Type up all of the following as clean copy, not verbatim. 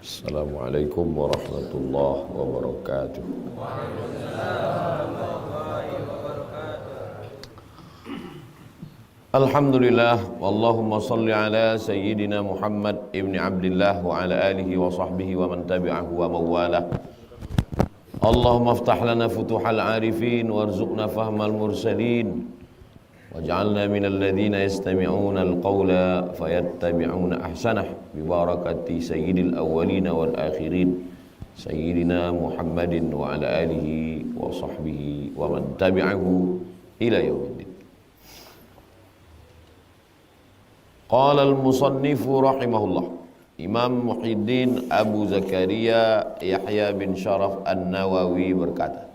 Assalamualaikum warahmatullahi wabarakatuh. Alhamdulillah, wallahumma salli ala sayyidina Muhammad ibn Abdillah wa ala alihi wa sahbihi wa man tabi'ahu wa mawalah. Allahumma aftah lana futuhal arifin warzuqna fahmal mursalin waj'alna minal ladhina yastami'una al-qawla fayattabi'una ahsanah bi barakati sayyidil awwalin wal akhirin sayyidina Muhammadin wa ala alihi wa sahbihi wa man tabi'ahu ila yaumiddin. Qala al-musannifu rahimahullah, Imam Muhyiddin Abu Zakaria Yahya bin Sharaf An-Nawawi berkata,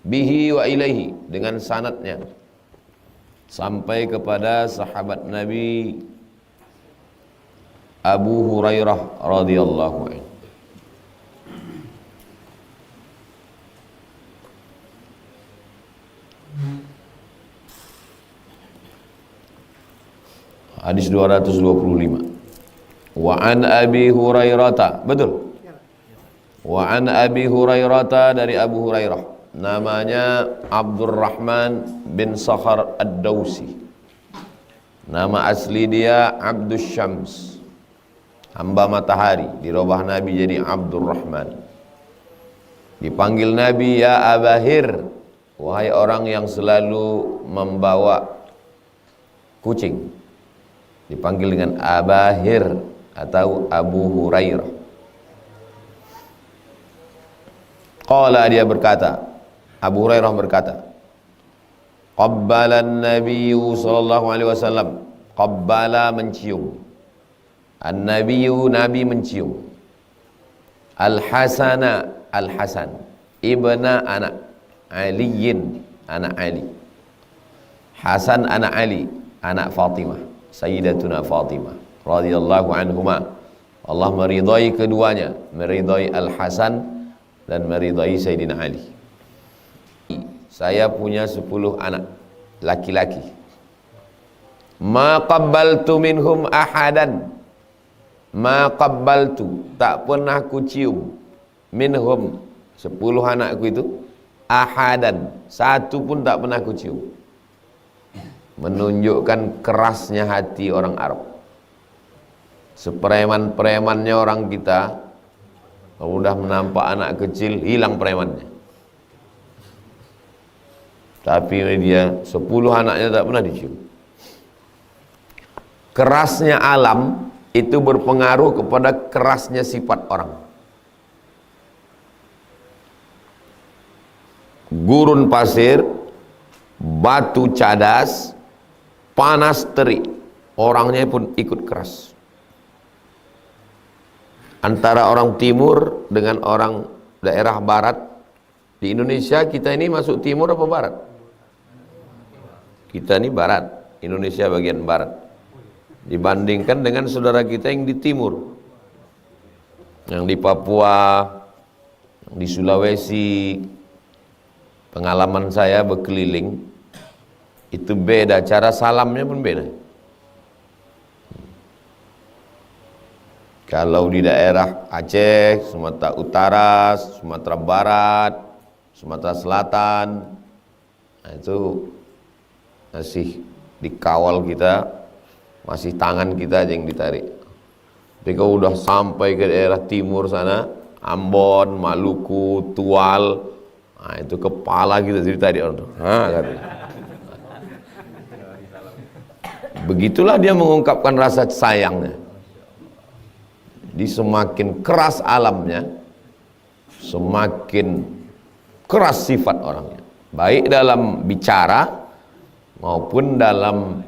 bihi wa ilaihi, dengan sanadnya sampai kepada sahabat Nabi Abu Hurairah radhiyallahu anhu. Hadis 225. Wa an Abi Hurairah, betul? Wa an Abi Hurairah, dari Abu Hurairah, namanya Abdurrahman bin Sakhar Ad-Dawsi. Nama asli dia Abdus Syams, hamba matahari. Dirubah Nabi jadi Abdurrahman. Dipanggil Nabi ya Abahir, wahai orang yang selalu membawa kucing. Dipanggil dengan Abahir atau Abu Hurairah. Qala, dia berkata, Abu Hurairah berkata, qabbalan nabiyyu sallallahu alaihi wasallam, qabbala, mencium, an-nabiyyu, nabi mencium, al-hasana, al-hasan, ibna anak aliyin, anak Ali, Hasan anak Ali, anak Fatimah, Sayyidatuna Fatimah radhiyallahu anhuma. Allah meridai keduanya, meridai Al-Hasan dan meridai Sayyidina Ali. Saya punya 10 anak laki-laki. Ma qabbaltu minhum ahadan. Ma qabbaltu, tak pernah ku cium, minhum, 10 anakku itu, ahadan, satu pun tak pernah ku cium. Menunjukkan kerasnya hati orang Arab. Sepreman-premannya orang kita, kalau udah menampak anak kecil, hilang premannya. Tapi dia 10 anaknya tak pernah dicium. Kerasnya alam itu berpengaruh kepada kerasnya sifat orang. Gurun pasir, batu cadas, panas terik, orangnya pun ikut keras. Antara orang timur dengan orang daerah barat, di Indonesia kita ini masuk timur apa barat? Kita ini barat, Indonesia bagian barat. Dibandingkan dengan saudara kita yang di timur, yang di Papua, yang di Sulawesi. Pengalaman saya berkeliling, itu beda, cara salamnya pun beda. Kalau di daerah Aceh, Sumatera Utara, Sumatera Barat, Sumatera Selatan, nah itu masih dikawal kita, masih tangan kita aja yang ditarik. Tapi kalau udah sampai ke daerah timur sana, Ambon, Maluku, Tual, nah itu kepala kita ditarik orang tuh. Katanya. Begitulah dia mengungkapkan rasa sayangnya. Di semakin keras alamnya, semakin keras sifat orangnya, baik dalam bicara maupun dalam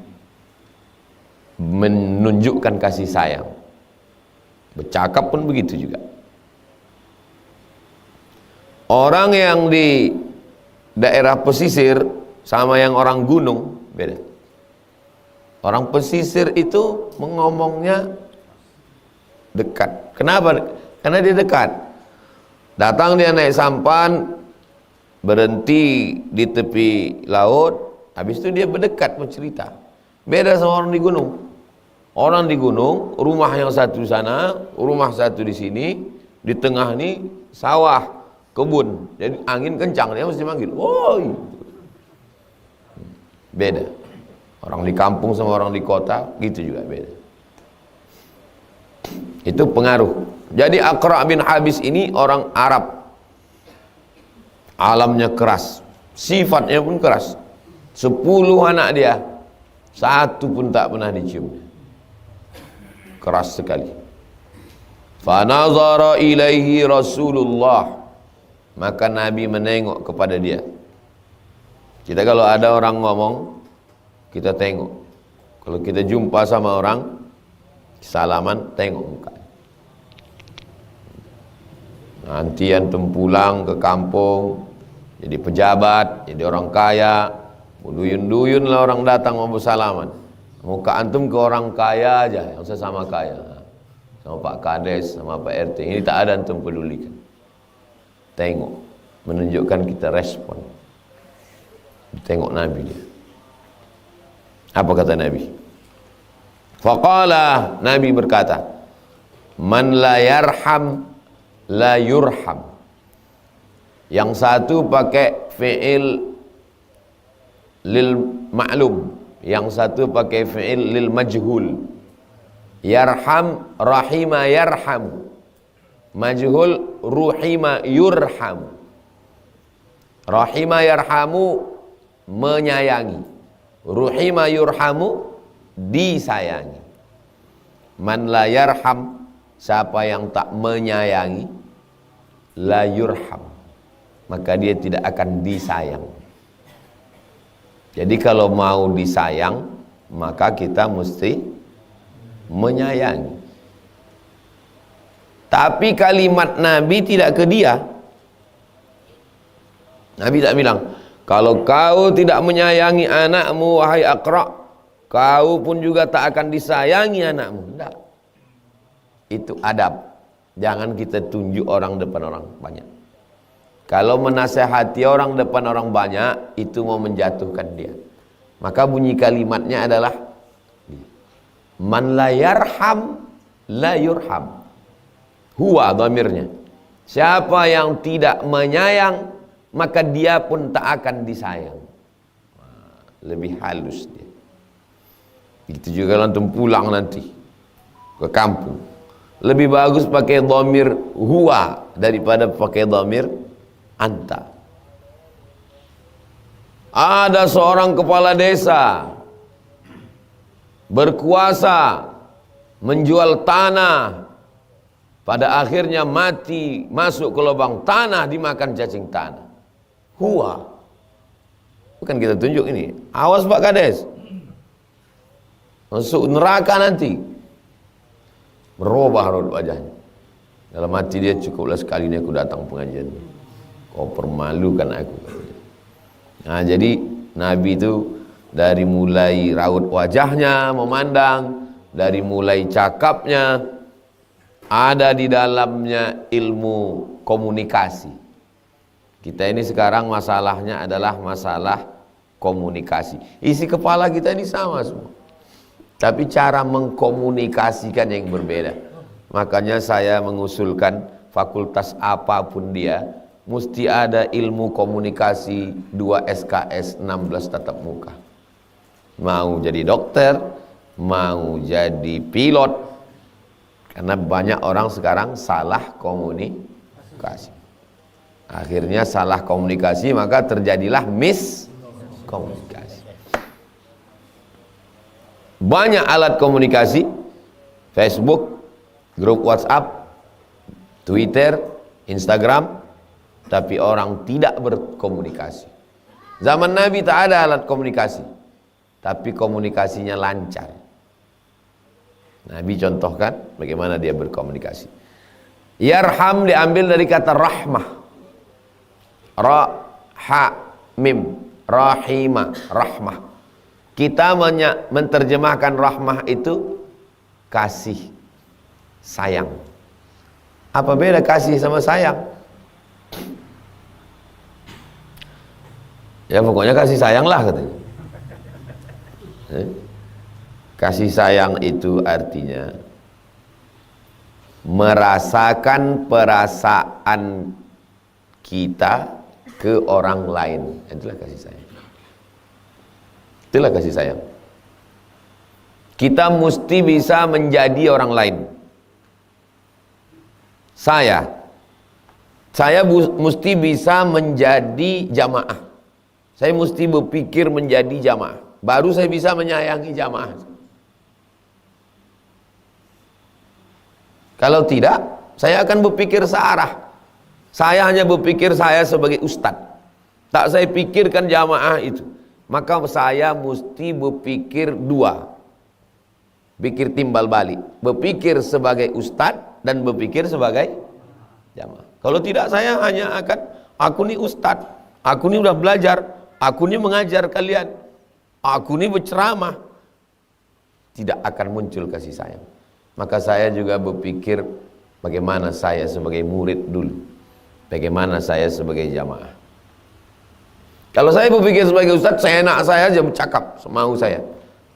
menunjukkan kasih sayang. Bercakap pun begitu juga. Orang yang di daerah pesisir sama yang orang gunung beda. Orang pesisir itu ngomongnya dekat. Kenapa? Karena dia dekat. Datang dia naik sampan, berhenti di tepi laut, habis itu dia berdekat bercerita. Beda sama orang di gunung. Orang di gunung, rumah yang satu sana, rumah satu di sini, di tengah ini sawah, kebun. Jadi angin kencang, dia mesti manggil, woi. Beda. Orang di kampung sama orang di kota, gitu juga beda. Itu pengaruh. Jadi Aqra' bin Habis ini orang Arab. Alamnya keras. Sifatnya pun keras. 10 anak dia, satu pun tak pernah dicium. Keras sekali. Fanazara ilaihi Rasulullah, maka Nabi menengok kepada dia. Kita kalau ada orang ngomong, kita tengok. Kalau kita jumpa sama orang, salaman, tengok muka. Nanti antum pulang ke kampung, jadi pejabat, jadi orang kaya, duyun-duyun lah orang datang mau bersalaman. Muka antum ke orang kaya aja, yang sesama kaya, sama Pak Kades, sama Pak RT. Ini tak ada antum pedulikan. Tengok, menunjukkan kita respon. Tengok Nabi dia. Apa kata Nabi? Faqala, Nabi berkata, man la yarham la yurham. Yang satu pakai fi'il lil ma'lum, yang satu pakai fi'il lil majhul. Yarham, rahima yarham. Majhul, ruhima yurham. Rahima yarhamu, menyayangi. Ruhima yurhamu, disayangi. Man la yarham, siapa yang tak menyayangi, la yurham, maka dia tidak akan disayang. Jadi kalau mau disayang, maka kita mesti menyayangi. Tapi kalimat Nabi tidak ke dia. Nabi tak bilang, kalau kau tidak menyayangi anakmu, wahai Aqra', kau pun juga tak akan disayangi anakmu. Tidak. Itu adab. Jangan kita tunjuk orang depan orang banyak. Kalau menasehati orang depan orang banyak, itu mau menjatuhkan dia. Maka bunyi kalimatnya adalah, man la yarham la yurham. Huwa dhamirnya. Siapa yang tidak menyayang, maka dia pun tak akan disayang. Lebih halus dia. Itu juga antum pulang nanti ke kampung, lebih bagus pakai dhamir huwa daripada pakai dhamir anta. Ada seorang kepala desa berkuasa, menjual tanah, pada akhirnya mati, masuk ke lubang tanah, dimakan cacing tanah. Huwa. Bukan kita tunjuk ini. Awas Pak Kades, masuk neraka nanti. Berubah wajahnya. Dalam hati dia, cukuplah sekali ini aku datang pengajian. Kau permalukan aku. Nah, jadi Nabi itu dari mulai raut wajahnya memandang, dari mulai cakapnya, ada di dalamnya ilmu komunikasi. Kita ini sekarang masalahnya adalah masalah komunikasi. Isi kepala kita ini sama semua, tapi cara mengkomunikasikan yang berbeda. Makanya saya mengusulkan fakultas apapun dia, mesti ada ilmu komunikasi 2 SKS 16 tatap muka. Mau jadi dokter, mau jadi pilot, karena banyak orang sekarang salah komunikasi. Akhirnya salah komunikasi, maka terjadilah miskomunikasi. Banyak alat komunikasi, Facebook, grup WhatsApp, Twitter, Instagram, tapi orang tidak berkomunikasi. Zaman Nabi tak ada alat komunikasi, tapi komunikasinya lancar. Nabi contohkan bagaimana dia berkomunikasi. Yarham diambil dari kata rahmah. Ra, ha, mim, rahimah, rahmah. Kita menerjemahkan rahmah itu kasih, sayang. Apa beda kasih sama sayang? Ya pokoknya kasih sayang lah katanya. Kasih sayang itu artinya merasakan perasaan kita ke orang lain. Itulah kasih sayang. Itulah kasih sayang. Kita mesti bisa menjadi orang lain. Saya mesti bisa menjadi jamaah. Saya mesti berpikir menjadi jamaah. Baru saya bisa menyayangi jamaah. Kalau tidak, saya akan berpikir searah. Saya hanya berpikir saya sebagai ustadz. Tak saya pikirkan jamaah itu. Maka saya mesti berpikir dua. Pikir timbal balik. Berpikir sebagai ustadz dan berpikir sebagai jamaah. Kalau tidak, saya hanya akan, aku ni ustadz, aku ni udah belajar, aku ni mengajar kalian, aku ni berceramah. Tidak akan muncul kasih sayang. Maka saya juga berpikir bagaimana saya sebagai murid dulu, bagaimana saya sebagai jamaah. Kalau saya berpikir sebagai ustadz, saya enak saya aja bercakap semau saya.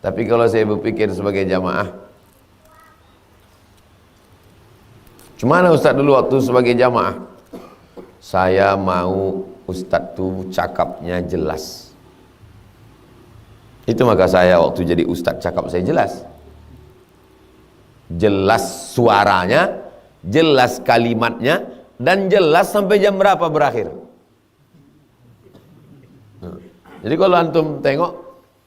Tapi kalau saya berpikir sebagai jamaah, gimana ustadz dulu waktu sebagai jamaah? Saya mau ustadz tuh cakapnya jelas. Itu maka saya waktu jadi ustadz cakap saya jelas. Jelas suaranya, jelas kalimatnya, dan jelas sampai jam berapa berakhir. Jadi kalau antum tengok,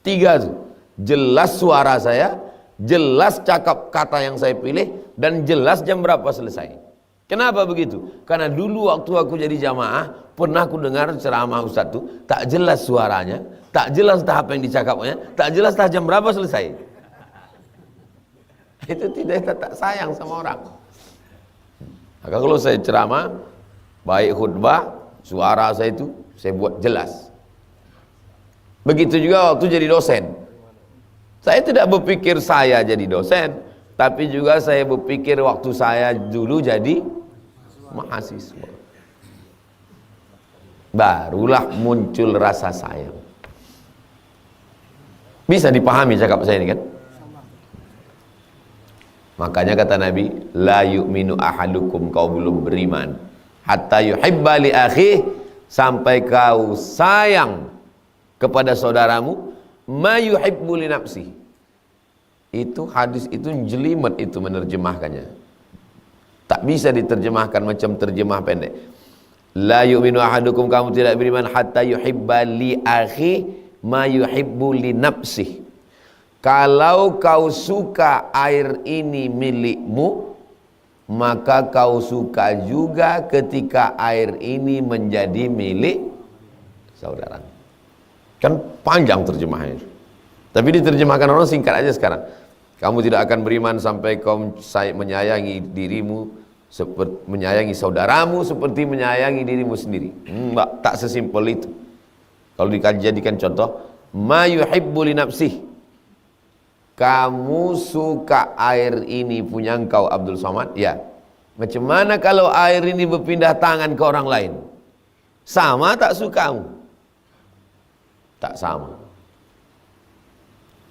tiga tuh. Jelas suara saya, jelas cakap kata yang saya pilih, dan jelas jam berapa selesai. Kenapa begitu? Karena dulu waktu aku jadi jamaah, pernah aku dengar ceramah ustaz tuh, tak jelas suaranya, tak jelas tahap yang dicakapnya, tak jelas tahap jam berapa selesai. Itu tidak tak sayang sama orang. Maka kalau saya ceramah, baik khutbah, suara saya itu saya buat jelas. Begitu juga waktu jadi dosen. Saya tidak berpikir saya jadi dosen, tapi juga saya berpikir waktu saya dulu jadi mahasiswa. Barulah muncul rasa sayang. Bisa dipahami cakap saya ini kan? Makanya kata Nabi, la yu'minu ahadukum, kau belum beriman hatta yuhibba li akhih, sampai kau sayang kepada saudaramu ma yuhibbu li nafsi. Itu hadis itu jelimet itu menerjemahkannya. Tak bisa diterjemahkan macam terjemah pendek. La yu'minu ahadukum, kamu tidak beriman hatta yuhibba li akhi ma yuhibbu li nafsi. Kalau kau suka air ini milikmu, maka kau suka juga ketika air ini menjadi milik saudara. Kan panjang terjemahannya. Tapi diterjemahkan orang singkat aja sekarang. Kamu tidak akan beriman sampai kau menyayangi dirimu, menyayangi saudaramu seperti menyayangi dirimu sendiri. Tak sesimpel itu. Kalau dijadikan contoh, ma yuhibbu li nafsih. Kamu suka air ini punya engkau Abdul Somad? Ya. Macam mana kalau air ini berpindah tangan ke orang lain? Sama tak sukamu? Tak sama.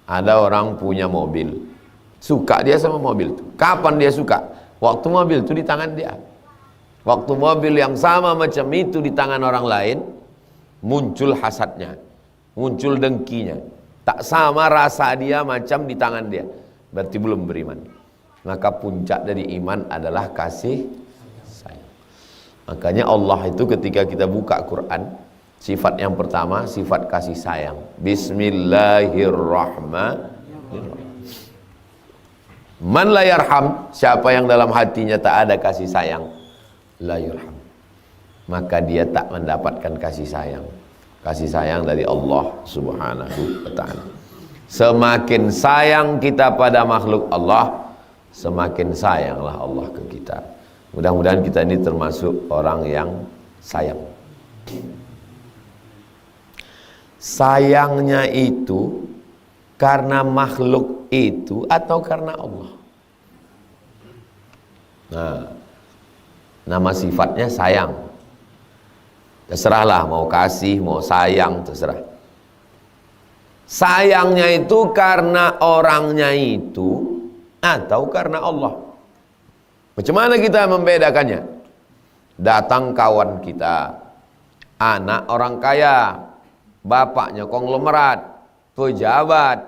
Ada orang punya mobil, suka dia sama mobil itu. Kapan dia suka? Waktu mobil itu di tangan dia. Waktu mobil yang sama macam itu di tangan orang lain, muncul hasadnya, muncul dengkinya. Tak sama rasa dia macam di tangan dia. Berarti belum beriman. Maka puncak dari iman adalah kasih sayang. Makanya Allah itu ketika kita buka Quran, sifat yang pertama sifat kasih sayang. Bismillahirrahmanirrahim. Man la yarham, siapa yang dalam hatinya tak ada kasih sayang, la yarham, maka dia tak mendapatkan kasih sayang. Kasih sayang dari Allah Subhanahu wa ta'ala. Semakin sayang kita pada makhluk Allah, semakin sayanglah Allah ke kita. Mudah-mudahan kita ini termasuk orang yang sayang. Sayangnya itu karena makhluk itu atau karena Allah? Nah, nama sifatnya sayang. Terserahlah mau kasih, mau sayang, terserah. Sayangnya itu karena orangnya itu atau karena Allah. Macam mana kita membedakannya? Datang kawan kita, anak orang kaya, bapaknya konglomerat, pejabat.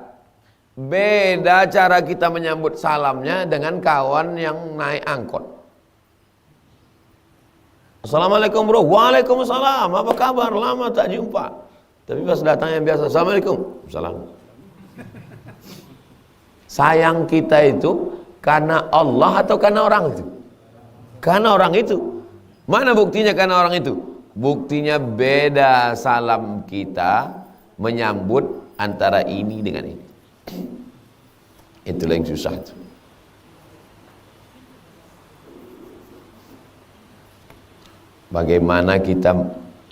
Beda cara kita menyambut salamnya dengan kawan yang naik angkot. Assalamualaikum bro. Waalaikumsalam. Apa kabar? Lama tak jumpa. Tapi pas datang yang biasa, Assalamualaikum. Salam. Sayang kita itu karena Allah atau karena orang itu? Karena orang itu. Mana buktinya karena orang itu? Buktinya beda salam kita menyambut antara ini dengan ini. Itulah yang susah itu. Bagaimana kita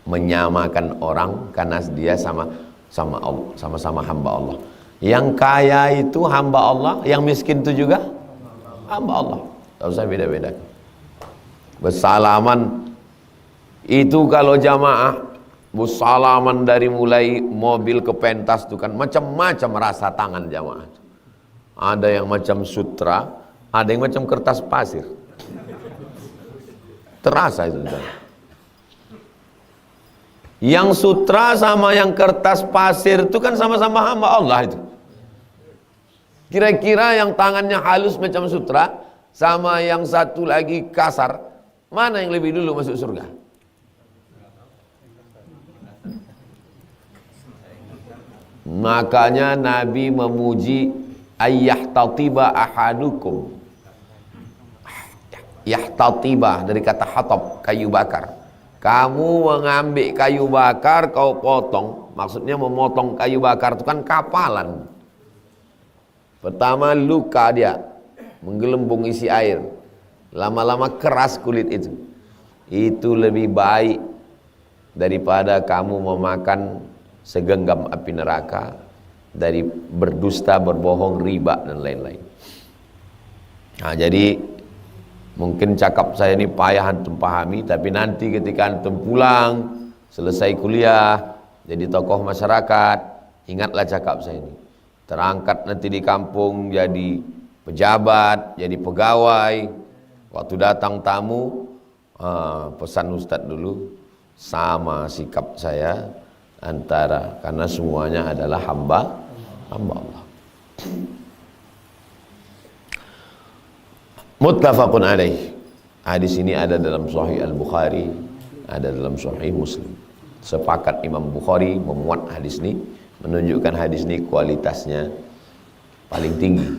menyamakan orang karena dia sama-sama hamba Allah. Yang kaya itu hamba Allah, yang miskin itu juga hamba Allah. Tak usah beda-beda. Bersalaman itu kalau jamaah, bersalaman dari mulai mobil ke pentas itu kan macam-macam rasa tangan jamaah. Ada yang macam sutra, ada yang macam kertas pasir. Terasa itu. Yang sutra sama yang kertas pasir itu kan sama-sama hamba Allah itu. Kira-kira yang tangannya halus macam sutra sama yang satu lagi kasar, mana yang lebih dulu masuk surga? Makanya Nabi memuji ayyahtatiba ahadukum. Yahtatiba dari kata hatab, kayu bakar. Kamu mengambil kayu bakar, kau potong. Maksudnya memotong kayu bakar itu kan kapalan. Pertama luka dia, menggelembung isi air. Lama-lama keras kulit itu. Itu lebih baik daripada kamu memakan segenggam api neraka, dari berdusta, berbohong, riba dan lain-lain. Nah, jadi mungkin cakap saya ini payah antum pahami, tapi nanti ketika antum pulang, selesai kuliah, jadi tokoh masyarakat, ingatlah cakap saya ini. Terangkat nanti di kampung jadi pejabat, jadi pegawai. Waktu datang tamu, pesan Ustadz dulu, sama sikap saya antara, karena semuanya adalah hamba Allah. Muttafaqun alaih. Hadis ini ada dalam Sahih Al-Bukhari, ada dalam Sahih Muslim. Sepakat Imam Bukhari memuat hadis ini, menunjukkan hadis ini kualitasnya paling tinggi.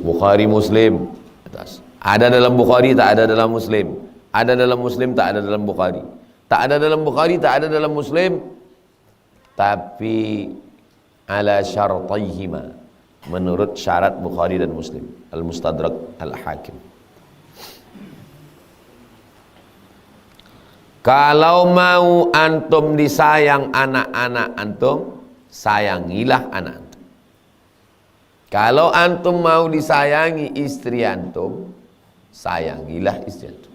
Bukhari Muslim atas. Ada dalam Bukhari, tak ada dalam Muslim. Ada dalam Muslim, tak ada dalam Bukhari. Tak ada dalam Bukhari, tak ada dalam Muslim. Tapi ala syartaihima, menurut syarat Bukhari dan Muslim. Al-Mustadrak Al-Hakim. Kalau mau antum disayang anak-anak antum, sayangilah anak antum. Kalau antum mau disayangi istri antum, sayangilah istri antum.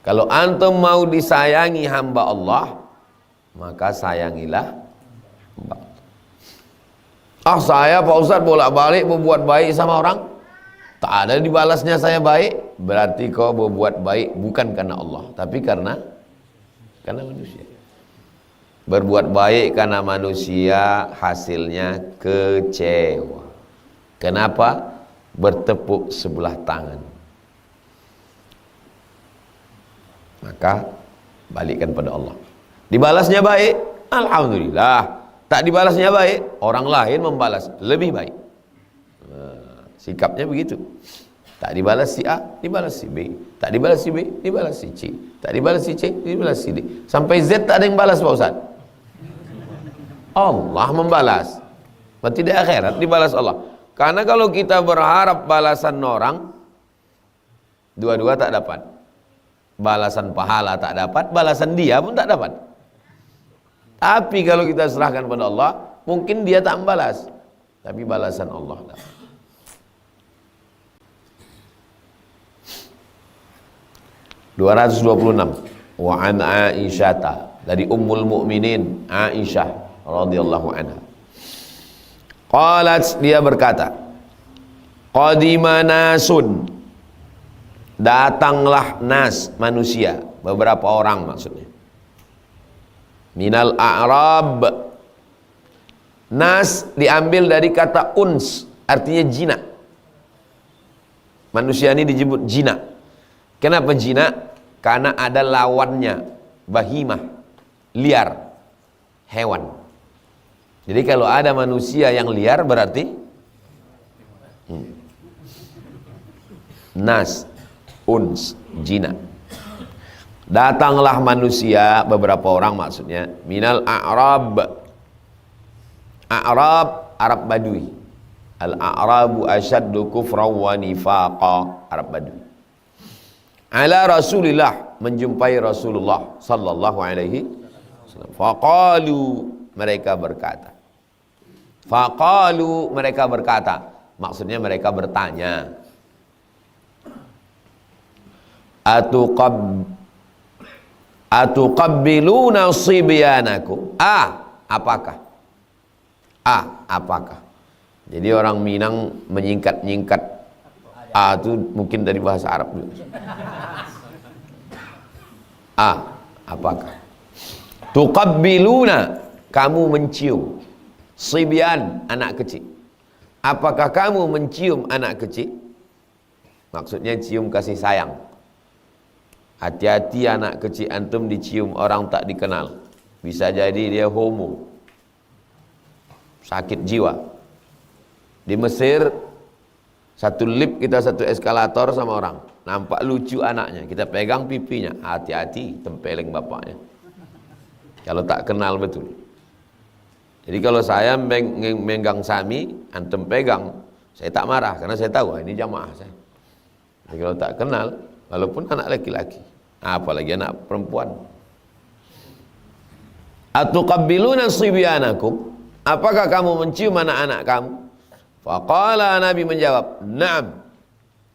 Kalau antum mau disayangi hamba Allah, maka sayangilah hamba Allah. Ah, saya Pak Ustadz bolak-balik berbuat baik sama orang, tak ada dibalasnya saya baik. Berarti kau berbuat baik bukan karena Allah, tapi karena manusia. Berbuat baik karena manusia hasilnya kecewa. Kenapa? Bertepuk sebelah tangan. Maka balikkan pada Allah. Dibalasnya baik, alhamdulillah. Tak dibalasnya baik, orang lain membalas lebih baik. Sikapnya begitu. Tak dibalas si A, dibalas si B. Tak dibalas si B, dibalas si C. Tak dibalas si C, dibalas si D. Sampai Z tak ada yang balas Pak Ustaz. Allah membalas. Berarti di akhirat dibalas Allah. Karena kalau kita berharap balasan orang, dua-dua tak dapat. Balasan pahala tak dapat, balasan dia pun tak dapat. Tapi kalau kita serahkan pada Allah, mungkin dia tak membalas, tapi balasan Allah dapat. Wa an Aisyata, dari Ummul Mukminin Aisyah radhiyallahu anha. Qalat, dia berkata, qadima nasun, datanglah nas, manusia, beberapa orang maksudnya. Minal a'rab, nas diambil dari kata uns, artinya jinak. Manusia ini disebut jinak. Kenapa jinak? Karena ada lawannya, bahimah, liar, hewan. Jadi kalau ada manusia yang liar berarti nas, uns, jinak. Datanglah manusia, beberapa orang maksudnya, minal a'rab. A'rab, Arab Badui. Al-a'rabu asyaddu kufra wa nifaqa, Arab Badui. Ala Rasulillah, menjumpai Rasulullah sallallahu alaihi wasallam. Faqalu, mereka berkata. Faqalu, mereka berkata, maksudnya mereka bertanya. Atuqabbiluna sibyanakum? Apakah? Apakah? Jadi orang Minang menyingkat-nyingkat itu mungkin dari bahasa Arab juga. Apakah? Tuqabbiluna, kamu mencium. Sibyan, anak kecil. Apakah kamu mencium anak kecil? Maksudnya cium kasih sayang. Hati-hati anak kecil antum dicium orang tak dikenal. Bisa jadi dia homo, sakit jiwa. Di Mesir, satu lift kita satu eskalator sama orang, nampak lucu anaknya, kita pegang pipinya, hati-hati tempeleng bapaknya. Kalau tak kenal betul. Jadi kalau saya megang sami, antum pegang, saya tak marah karena saya tahu ini jamaah saya. Jadi kalau tak kenal, walaupun anak laki-laki, apalagi anak perempuan. Atuqabbiluna sibyanakum? Apakah kamu mencium anak-anak kamu? Faqala, Nabi menjawab, na'am.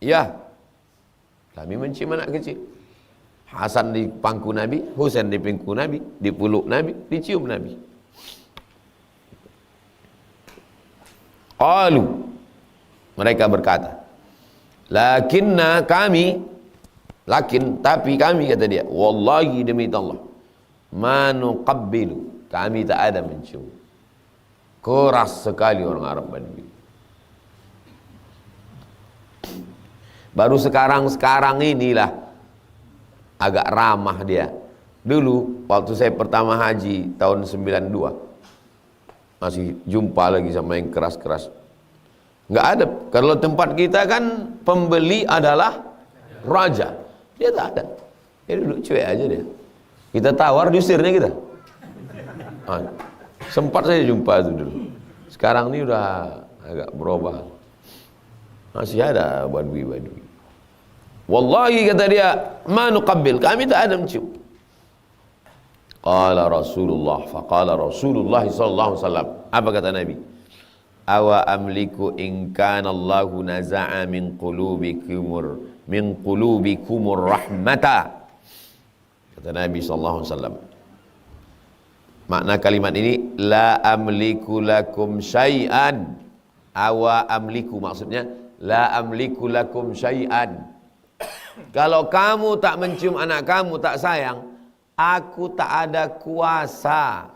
Ya, kami mencium anak kecil. Hasan di pangku Nabi, Husain di pangku Nabi, dipeluk Nabi, dicium Nabi. Qalu, mereka berkata, tapi kami, kata dia, wallahi demi Allah, ma nuqabbilu, kami tak ada mencium. Keras sekali orang Arab Badui. Baru sekarang inilah agak ramah dia. Dulu waktu saya pertama haji tahun 92, masih jumpa lagi sama yang keras-keras. Nggak ada. Kalau tempat kita kan pembeli adalah raja, dia tak ada. Dia duduk cuek aja dia. Kita tawar diusirnya kita. Sempat saya jumpa itu dulu. Sekarang ini udah agak berubah. Masih ada badui-badui. Wallahi, kata dia, ma nuqabbil, kami tak ada mencium. Qala Rasulullah, faqala Rasulullah sallallahu alaihi wasallam. Apa kata Nabi? Awa amliku in kana Allahu naza'a min qulubikumur rahmata. Kata Nabi sallallahu alaihi wasallam. Makna kalimat ini, la amliku lakum syai'an. Awa amliku, maksudnya la amliku lakum syai'an. Kalau kamu tak mencium anak kamu, tak sayang, aku tak ada kuasa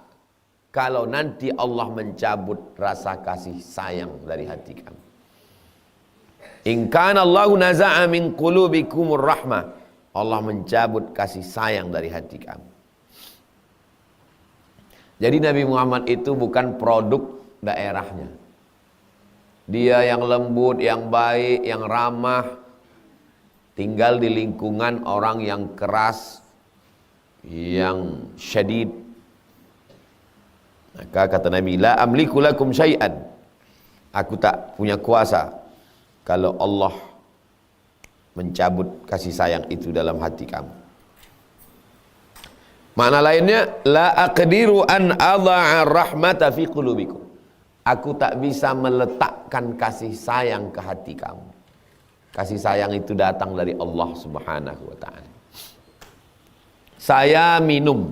kalau nanti Allah mencabut rasa kasih sayang dari hati kamu. In kana Allahu naza'a min qulubikumur rahmah, Allah mencabut kasih sayang dari hati kamu. Jadi Nabi Muhammad itu bukan produk daerahnya. Dia yang lembut, yang baik, yang ramah, tinggal di lingkungan orang yang keras, yang syadid. Maka kata Nabi, la amliku lakum syai'an, aku tak punya kuasa kalau Allah mencabut kasih sayang itu dalam hati kamu. Makna lainnya, la aqdiru an adha'a rahmata fi qulubikum, aku tak bisa meletakkan kasih sayang ke hati kamu. Kasih sayang itu datang dari Allah Subhanahu wa ta'ala. Saya minum,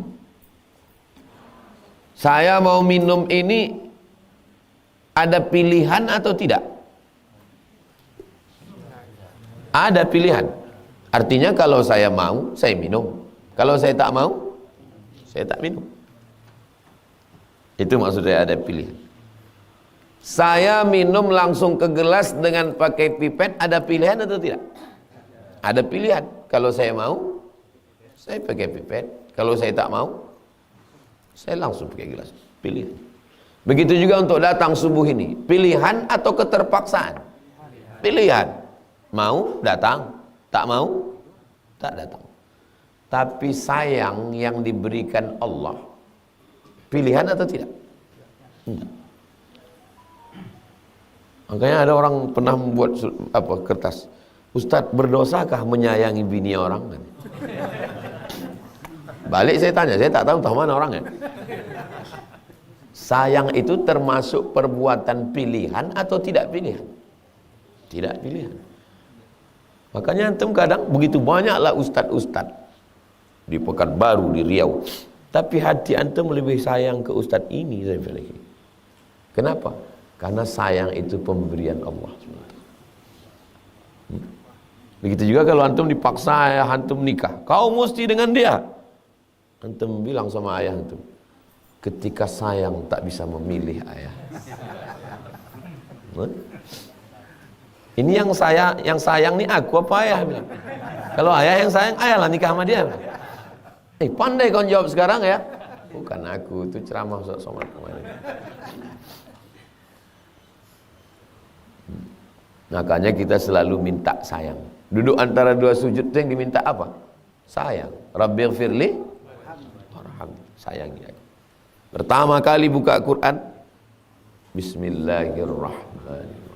saya mau minum ini, ada pilihan atau tidak? Ada pilihan. Artinya kalau saya mau, saya minum. Kalau saya tak mau, saya tak minum. Itu maksudnya ada pilihan. Saya minum langsung ke gelas dengan pakai pipet, ada pilihan atau tidak? Ada pilihan. Kalau saya mau, saya pakai pipet. Kalau saya tak mau, saya langsung pakai gelas. Pilihan. Begitu juga untuk datang subuh ini. Pilihan atau keterpaksaan? Pilihan. Mau, datang. Tak mau, tak datang. Tapi sayang yang diberikan Allah, pilihan atau tidak? Enggak. Makanya ada orang pernah membuat kertas, Ustadz, berdosakah menyayangi bini orang? Balik saya tanya, saya tak tahu mana orangnya. Sayang itu termasuk perbuatan pilihan atau tidak pilihan? Tidak pilihan. Makanya antum kadang begitu banyaklah ustadz-ustadz di Pekanbaru, di Riau, tapi hati antum lebih sayang ke ustadz ini. Kenapa? Karena sayang itu pemberian Allah. Begitu juga kalau antum dipaksa ayah antum nikah, kau mesti dengan dia. Antum bilang sama ayah antum, ketika sayang tak bisa memilih ayah. Ini yang sayang nih aku apa ayah bilang. Kalau ayah yang sayang, ayahlah nikah sama dia. Pandai kau jawab sekarang ya. Bukan aku, itu ceramah Ustaz Somad kemarin. Makanya kita selalu minta sayang. Duduk antara dua sujud itu yang diminta apa? Sayang. Rabbighfirli warhamni. Sayangi aku. Pertama kali buka Quran, Bismillahirrahmanirrahim.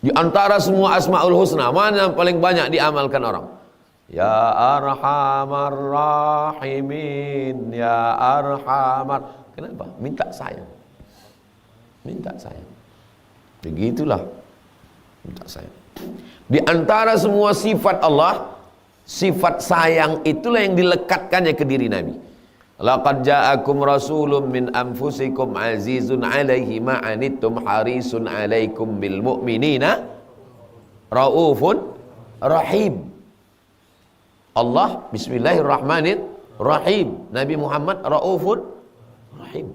Di antara semua Asmaul Husna, mana yang paling banyak diamalkan orang? Ya Arhamar Rahimin, Ya Arhamar. Kenapa? Minta sayang. Minta sayang. Begitulah. Minta sayang. Di antara semua sifat Allah, sifat sayang itulah yang dilekatkannya ke diri Nabi. Laqad ja'akum rasulun min anfusikum azizun 'alaihi ma 'anittum harisun 'alaikum bil mu'minina raufun rahim. Allah bismillahirrahmanirrahim. Nabi Muhammad raufun rahim.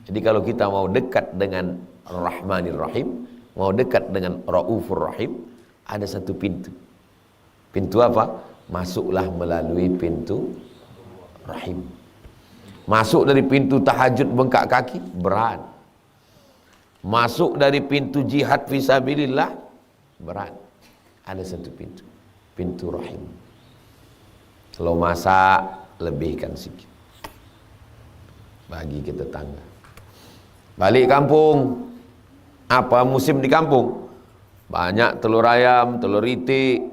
Jadi kalau kita mau dekat dengan Rahmanir Rahim, mau dekat dengan Raufur Rahim, ada satu pintu. Pintu apa? Masuklah melalui pintu Rahim. Masuk dari pintu tahajud bengkak kaki, berat. Masuk dari pintu jihad fisabilillah, berat. Ada satu pintu, pintu Rahim. Kalau masak, lebihkan sikit, bagi ke tetangga. Balik kampung, apa musim di kampung? Banyak telur ayam, telur itik,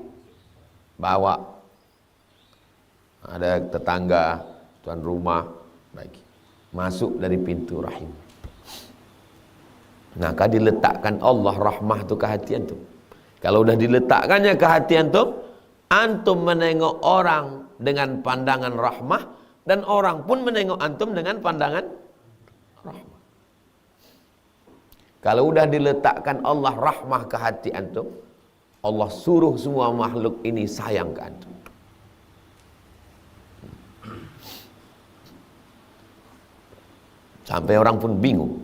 bawa. Ada tetangga, tuan rumah, bagi. Masuk dari pintu rahim. Maka diletakkan Allah rahmah itu ke hati antum. Kalau udah diletakkannya ke hati antum, antum menengok orang dengan pandangan rahmah, dan orang pun menengok antum dengan pandangan rahmah. Kalau udah diletakkan Allah rahmah ke hati antum, Allah suruh semua makhluk ini sayang ke antum. Sampai orang pun bingung.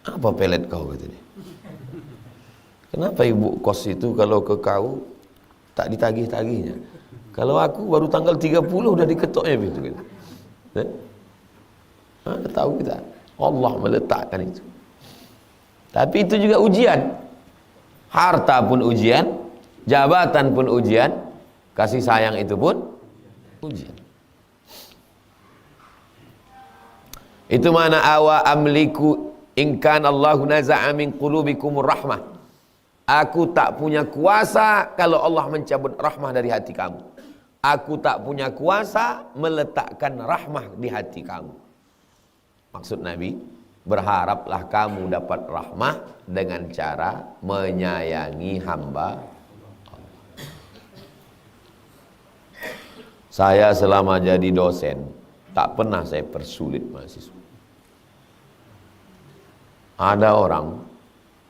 Apa pelet kau gitu nih? Kenapa ibu kos itu kalau ke kau tak ditagih-tagihnya? Kalau aku baru tanggal 30 udah diketoknya gitu. Tahu kita, Allah meletakkan itu. Tapi itu juga ujian. Harta pun ujian, jabatan pun ujian, kasih sayang itu pun ujian. Itu mana awa amliku in kana Allahu naza'a min qulubikumur rahmah. Aku tak punya kuasa kalau Allah mencabut rahmah dari hati kamu. Aku tak punya kuasa meletakkan rahmah di hati kamu. Maksud Nabi, berharaplah kamu dapat rahmah dengan cara menyayangi hamba Allah. Saya selama jadi dosen, tak pernah saya persulit mahasiswa. Ada orang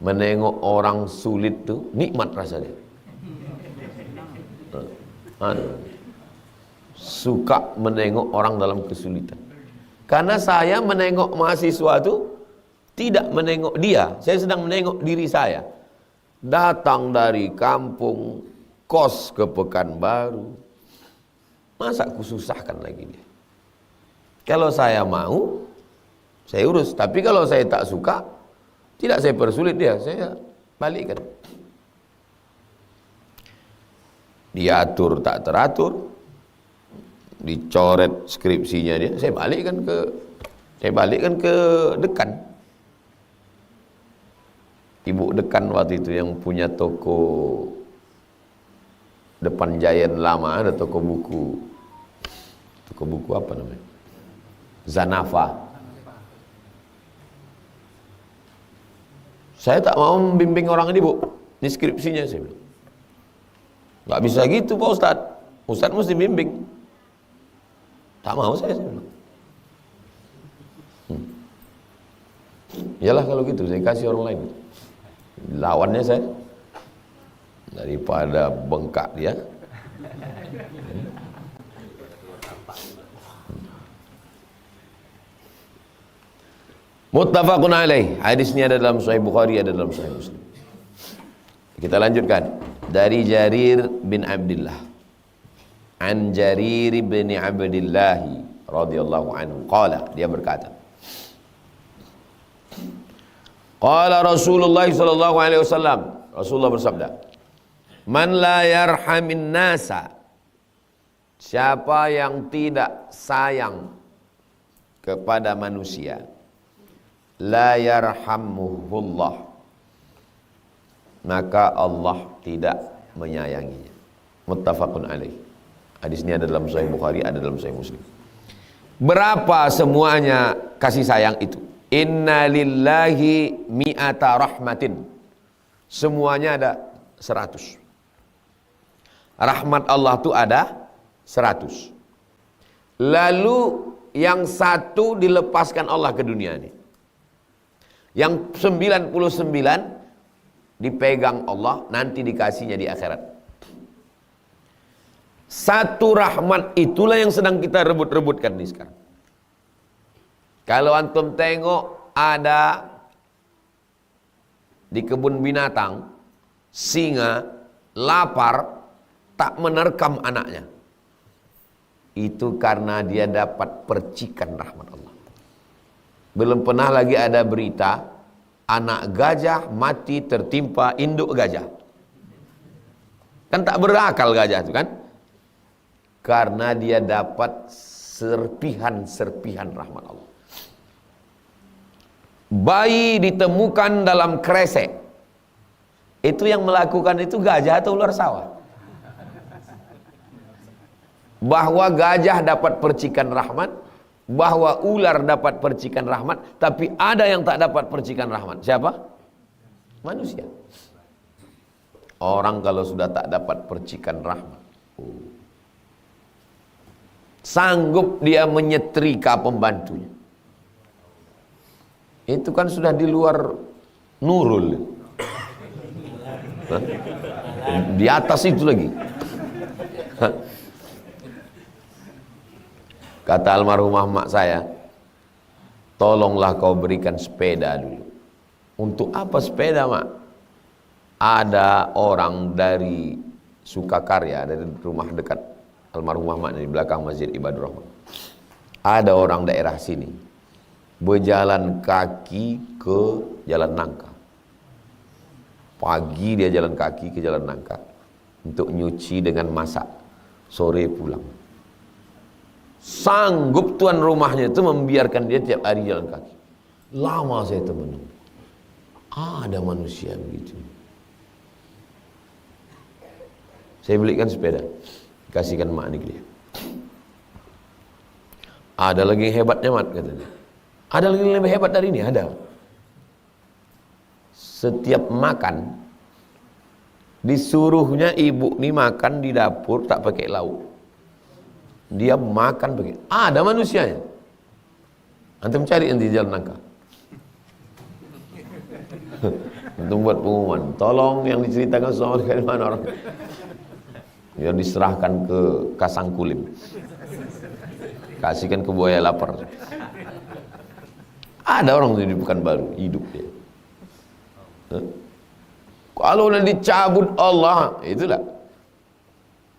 menengok orang sulit tuh nikmat rasanya. Suka menengok orang dalam kesulitan. Karena saya menengok mahasiswa itu tidak menengok dia, saya sedang menengok diri saya. Datang dari kampung, kos ke Pekanbaru, masa aku susahkan lagi dia? Kalau saya mau, saya urus. Tapi kalau saya tak suka, tidak saya persulit dia, saya balikkan. Diatur tak teratur, dicoret skripsinya dia, saya balikkan ke dekan. Ibu dekan waktu itu yang punya toko depan Giant lama, ada toko buku apa namanya, Zanafa. Saya tak mau membimbing orang ini, Bu, ini skripsinya, saya bilang. Gak bisa gitu Pak Ustadz, Ustadz mesti bimbing. Tak mau saya bilang. Iyalah kalau gitu, saya kasih orang lain. Lawannya saya, daripada bengkak dia. Muttafaqun alaih. Hadis ini ada dalam Sahih Bukhari, ada dalam Sahih Muslim. Kita lanjutkan dari Jarir bin Abdullah. An Jarir bin Abdullah radhiyallahu anhu qala, dia berkata, qala Rasulullah sallallahu alaihi wasallam, Rasulullah bersabda, man la yarhamin nasa, siapa yang tidak sayang kepada manusia, la yarhamuhullah, maka Allah tidak menyayanginya. Muttafaqun alaih. Hadis ini ada dalam Sahih Bukhari, ada dalam Sahih Muslim. Berapa semuanya kasih sayang itu? Inna lillahi mi'ata rahmatin. Semuanya ada 100. Rahmat Allah itu ada 100. Lalu yang satu dilepaskan Allah ke dunia ini. Yang 99 dipegang Allah, nanti dikasihnya di akhirat. Satu rahmat itulah yang sedang kita rebut-rebutkan nih sekarang. Kalau antum tengok ada di kebun binatang, singa lapar tak menerkam anaknya, itu karena dia dapat percikan rahmat Allah. Belum pernah lagi ada berita anak gajah mati tertimpa induk gajah. Kan tak berakal gajah itu kan? Karena dia dapat serpihan-serpihan rahmat Allah. Bayi ditemukan dalam kresek. Itu yang melakukan itu gajah atau ular sawah? Bahwa gajah dapat percikan rahmat, bahwa ular dapat percikan rahmat, tapi ada yang tak dapat percikan rahmat. Siapa? Manusia. Orang kalau sudah tak dapat percikan rahmat, sanggup dia menyetrika pembantunya. Itu kan sudah di luar nurul. Hah? Di atas itu lagi. Hah? Kata almarhumah mak saya, tolonglah kau berikan sepeda dulu. Untuk apa sepeda, mak? Ada orang dari Sukakarya, dari rumah dekat almarhumah mak di belakang Masjid Ibadur Rahman. Ada orang daerah sini berjalan kaki ke Jalan Nangka. Pagi dia jalan kaki ke Jalan Nangka untuk nyuci dengan masak, sore pulang. Sanggup tuan rumahnya itu membiarkan dia tiap hari jalan kaki. Lama saya teman. Ada manusia begitu. Saya belikan sepeda, kasihkan mak ini dia. Ada lagi yang hebatnya, mat, katanya. Ada lagi yang lebih hebat dari ini, ada. Setiap makan disuruhnya ibu nih makan di dapur tak pakai lauk. Dia makan pakai. Ada manusianya. Antum cari di Jalan Nangka. Antum buat pengumuman, tolong yang diceritakan soal dari mana orang. Ya diserahkan ke Kasangkulim. Kasihkan ke buaya lapar. Ada orang di Pekanbaru hidup dia. Kalau udah dicabut Allah, itulah.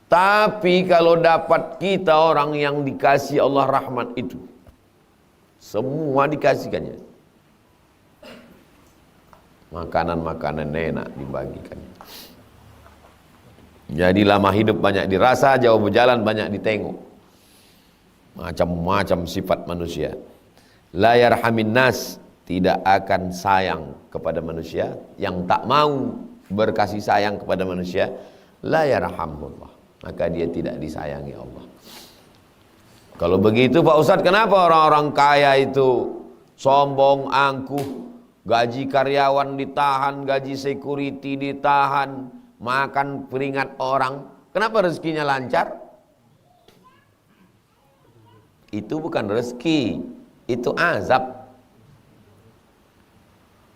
Tapi kalau dapat kita orang yang dikasih Allah rahmat itu, semua dikasihkannya. Makanan-makanan enak dibagikan. Jadi lama hidup banyak dirasa, jauh berjalan banyak ditengok. Macam-macam sifat manusia. La yarhamin nas, tidak akan sayang kepada manusia. Yang tak mau berkasih sayang kepada manusia, la yarhamullah, maka dia tidak disayangi Allah. Kalau begitu Pak Ustadz, kenapa orang-orang kaya itu sombong, angkuh, gaji karyawan ditahan, gaji security ditahan, makan peringat orang, kenapa rezekinya lancar? Itu bukan rezeki, itu azab.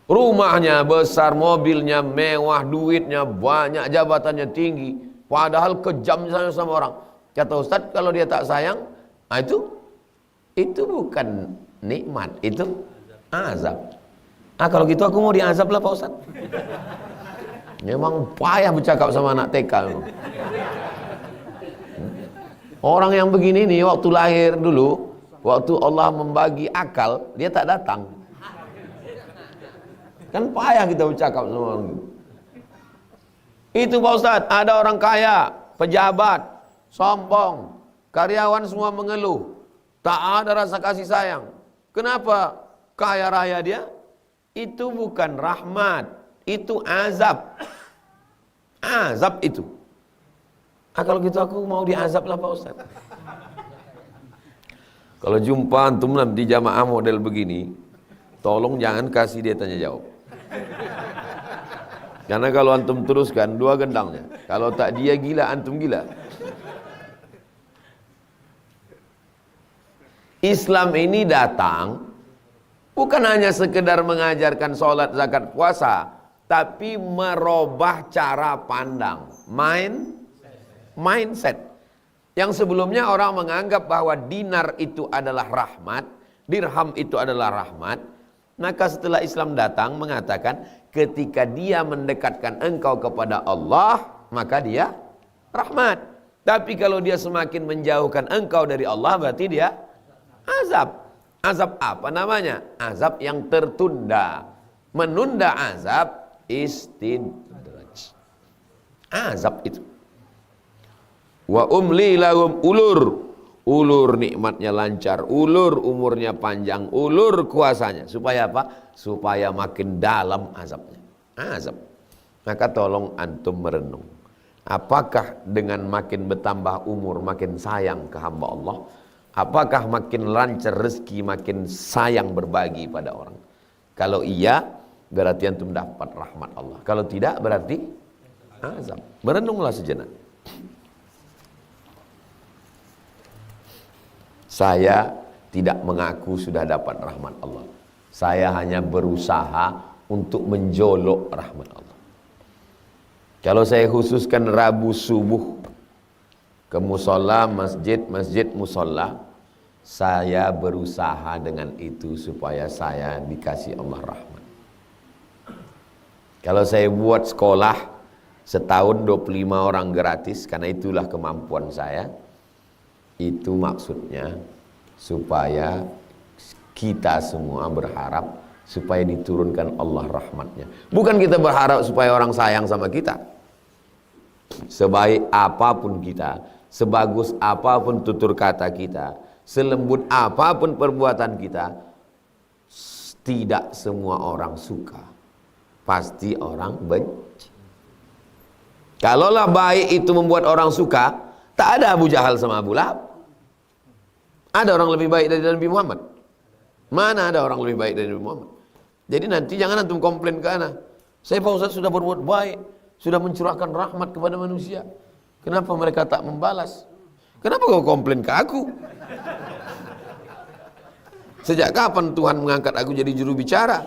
Rumahnya besar, mobilnya mewah, duitnya banyak, jabatannya tinggi, padahal kejam sama orang. Kata Ustadz, kalau dia tak sayang, itu bukan nikmat, itu azab. Kalau gitu aku mau diazab lah Pak Ustadz. Memang payah bercakap sama anak TK. Orang yang begini nih, waktu lahir dulu, waktu Allah membagi akal, dia tak datang. Kan payah kita bercakap sama orang itu. Itu Pak Ustadz, ada orang kaya, pejabat, sombong, karyawan semua mengeluh, tak ada rasa kasih sayang. Kenapa kaya raya dia? Itu bukan rahmat, itu azab. Azab itu. Kalau gitu aku mau diazab lah Pak Ustadz. Kalau jumpa antum di jamaah model begini, tolong jangan kasih dia tanya jawab. Karena kalau antum teruskan, dua gendangnya. Kalau tak dia gila, antum gila. Islam ini datang bukan hanya sekedar mengajarkan sholat, zakat, puasa, tapi merubah cara pandang, mindset. Yang sebelumnya orang menganggap bahwa dinar itu adalah rahmat, dirham itu adalah rahmat. Maka setelah Islam datang mengatakan, ketika dia mendekatkan engkau kepada Allah, maka dia rahmat. Tapi kalau dia semakin menjauhkan engkau dari Allah, berarti dia azab. Azab apa namanya? Azab yang tertunda. Menunda azab istidraj. Azab itu. Wa umli lahum, ulur nikmatnya lancar, ulur umurnya panjang, ulur kuasanya. Supaya apa? Supaya makin dalam azabnya. Azab. Maka tolong antum merenung. Apakah dengan makin bertambah umur makin sayang ke hamba Allah? Apakah makin lancar rezeki, makin sayang berbagi pada orang? Kalau iya, berarti antum dapat rahmat Allah. Kalau tidak, berarti azab. Merenunglah sejenak. Saya tidak mengaku sudah dapat rahmat Allah. Saya hanya berusaha untuk menjolok rahmat Allah. Kalau saya khususkan Rabu subuh ke musola, masjid musola, saya berusaha dengan itu supaya saya dikasih Allah rahmat. Kalau saya buat sekolah setahun 25 orang gratis, karena itulah kemampuan saya, itu maksudnya supaya kita semua berharap supaya diturunkan Allah rahmatnya. Bukan kita berharap supaya orang sayang sama kita. Sebaik apapun kita, sebagus apapun tutur kata kita, selembut apapun perbuatan kita, tidak semua orang suka. Pasti orang benci. Kalaulah baik itu membuat orang suka, tak ada Abu Jahal sama Abu Lahab. Ada orang lebih baik dari Nabi Muhammad? Mana ada orang lebih baik dari Nabi Muhammad? Jadi nanti jangan antum komplain ke ana. Saya Pak Ustaz sudah berbuat baik, sudah mencurahkan rahmat kepada manusia. Kenapa mereka tak membalas? Kenapa kau komplain ke aku? Sejak kapan Tuhan mengangkat aku jadi juru bicara?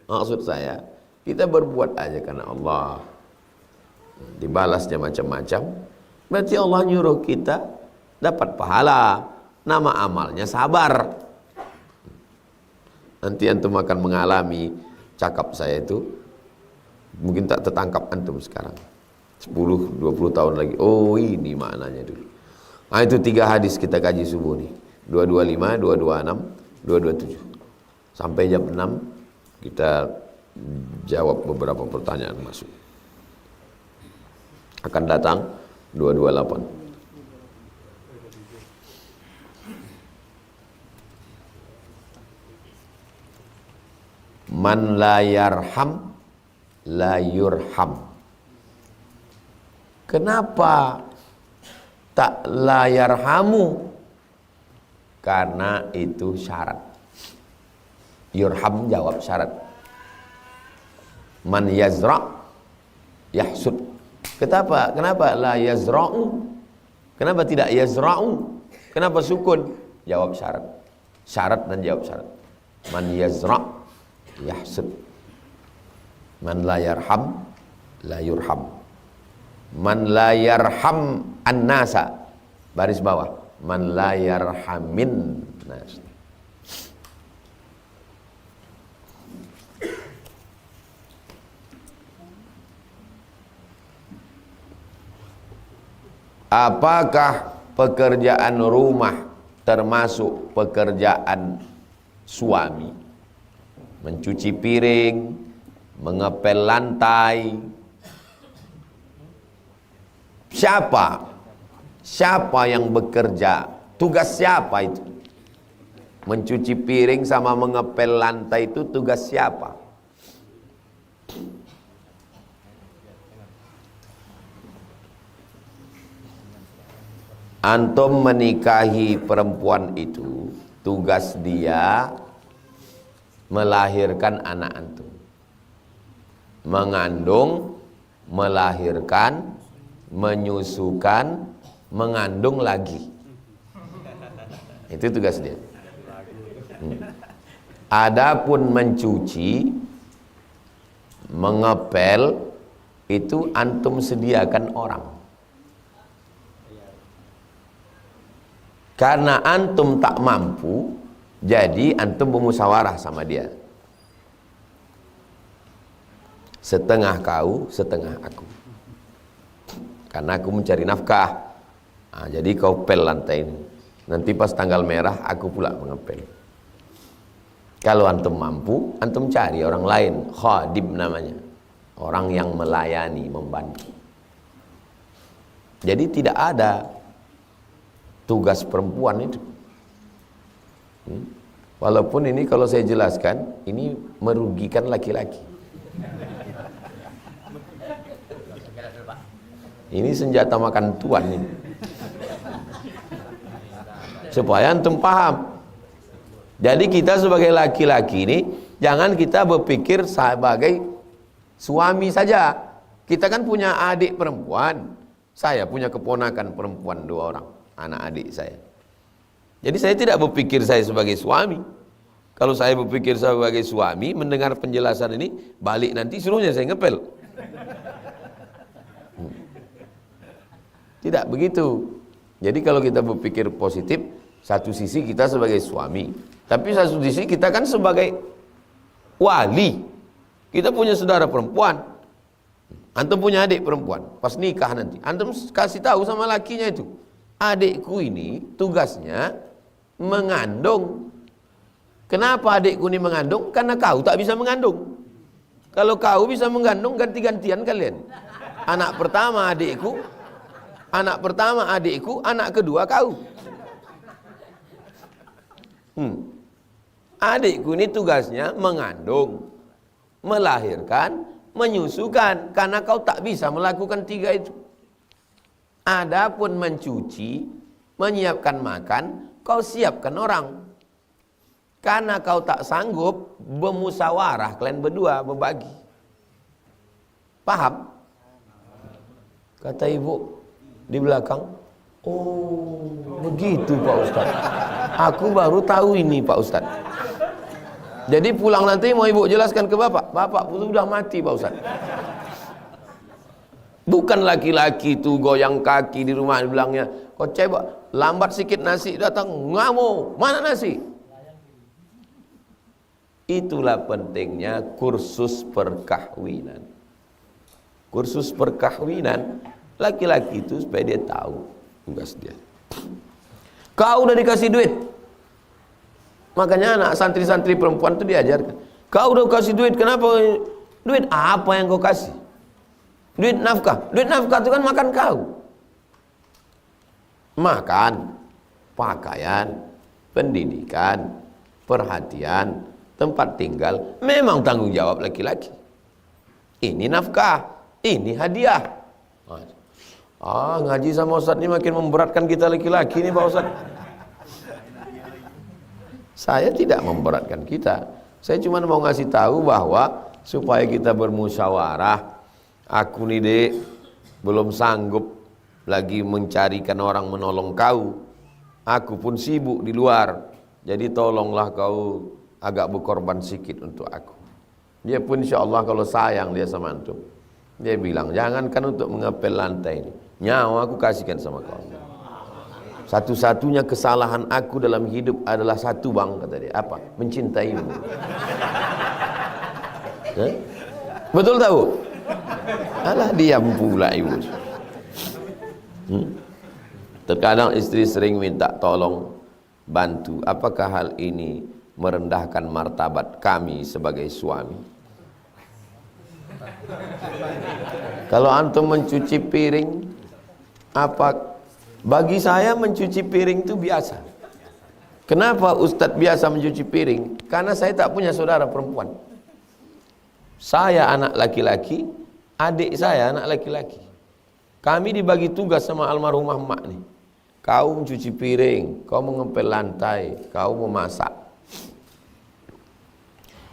Maksud saya, kita berbuat aja karena Allah. Dibalasnya macam-macam. Berarti Allah nyuruh kita dapat pahala. Nama amalnya sabar. Nanti antum akan mengalami cakap saya itu. Mungkin tak tertangkap antum sekarang. 10-20 tahun lagi. Oh, ini maknanya dulu. Nah, itu 3 hadis kita kaji subuh nih. 225, 226, 227. Sampai jam 6 kita jawab beberapa pertanyaan masuk. Akan datang 228. Man la yarham la yurham. Kenapa tak la yarhamu? Karena itu syarat. Yurham jawab syarat. Man yazra' yahsud. Kenapa la yazra'u? Kenapa tidak yazra'u? Kenapa sukun? Jawab syarat. Syarat dan jawab syarat. Man yazra' yahsud. Man la yarham la yurham. Man la yarham an-nasa. Baris bawah. Man la yarhamin nas. Apakah pekerjaan rumah termasuk pekerjaan suami? Mencuci piring, mengepel lantai. Siapa yang bekerja? Tugas siapa itu? Mencuci piring sama mengepel lantai itu tugas siapa? Antum menikahi perempuan itu, tugas dia melahirkan anak antum. Mengandung, melahirkan, menyusukan, mengandung lagi. Itu tugas dia. Adapun mencuci, mengepel, itu antum sediakan orang. Karena antum tak mampu, jadi antum bermusyawarah sama dia. Setengah kau, setengah aku. Karena aku mencari nafkah. Nah, jadi kau pel lantai ini. Nanti pas tanggal merah, aku pula mengepel. Kalau antum mampu, antum cari orang lain. Khadim namanya. Orang yang melayani, membantu. Jadi tidak ada tugas perempuan itu. Walaupun ini kalau saya jelaskan, ini merugikan laki-laki. Ini senjata makan tuan ini. Supaya antum paham. Jadi kita sebagai laki-laki ini, jangan kita berpikir sebagai suami saja. Kita kan punya adik perempuan. Saya punya keponakan perempuan 2 orang. Anak adik saya. Jadi saya tidak berpikir saya sebagai suami. Kalau saya berpikir sebagai suami, mendengar penjelasan ini, balik nanti suruhnya saya ngepel. Tidak begitu. Jadi kalau kita berpikir positif, satu sisi kita sebagai suami, tapi satu sisi kita kan sebagai wali. Kita punya saudara perempuan. Antum punya adik perempuan. Pas nikah nanti, antum kasih tahu sama lakinya itu, adikku ini tugasnya mengandung. Kenapa adikku ini mengandung? Karena kau tak bisa mengandung. Kalau kau bisa mengandung, ganti-gantian kalian. Anak pertama adikku, anak kedua kau. Adikku ini tugasnya mengandung, melahirkan, menyusukan. Karena kau tak bisa melakukan 3 itu. Adapun mencuci, menyiapkan makan, kau siapkan orang. Karena kau tak sanggup, bermusyawarah kalian berdua berbagi. Paham? Kata ibu di belakang, oh begitu Pak Ustaz. Aku baru tahu ini Pak Ustaz. Jadi pulang nanti mau ibu jelaskan ke bapak, bapak sudah mati Pak Ustaz. Bukan laki-laki itu goyang kaki di rumah bilangnya, kok coba lambat sikit nasi datang, ngamuk, mana nasi? Itulah pentingnya kursus perkahwinan. Kursus perkahwinan, laki-laki itu supaya dia tahu tugas dia. Kau udah dikasih duit, makanya anak santri-santri perempuan itu diajarkan. Kau udah kasih duit, kenapa? Duit apa yang kau kasih? Duit nafkah. Duit nafkah itu kan makan kau. Makan, pakaian, pendidikan, perhatian, tempat tinggal, memang tanggung jawab laki-laki. Ini nafkah, ini hadiah. Ngaji sama Ustaz ini makin memberatkan kita laki-laki nih Pak Ustaz. Saya tidak memberatkan kita. Saya cuma mau ngasih tahu bahwa supaya kita bermusyawarah. Aku nih dek, belum sanggup lagi mencarikan orang menolong kau. Aku pun sibuk di luar. Jadi tolonglah kau agak berkorban sedikit untuk aku. Dia pun insya Allah kalau sayang dia sama antum, dia bilang jangankan untuk mengepel lantai ini, nyawa aku kasihkan sama kau. Satu-satunya kesalahan aku dalam hidup adalah satu bang, kata dia. Apa? Mencintaimu. Betul tahu? Alah diam pula ibu. Terkadang istri sering minta tolong bantu. Apakah hal ini merendahkan martabat kami sebagai suami? Kalau antum mencuci piring, apa? Bagi saya mencuci piring itu biasa. Kenapa Ustadz biasa mencuci piring? Karena saya tak punya saudara perempuan. Saya anak laki-laki, adik saya anak laki-laki. Kami dibagi tugas sama almarhumah emak nih. Kau mencuci piring, kau mengepel lantai, kau memasak.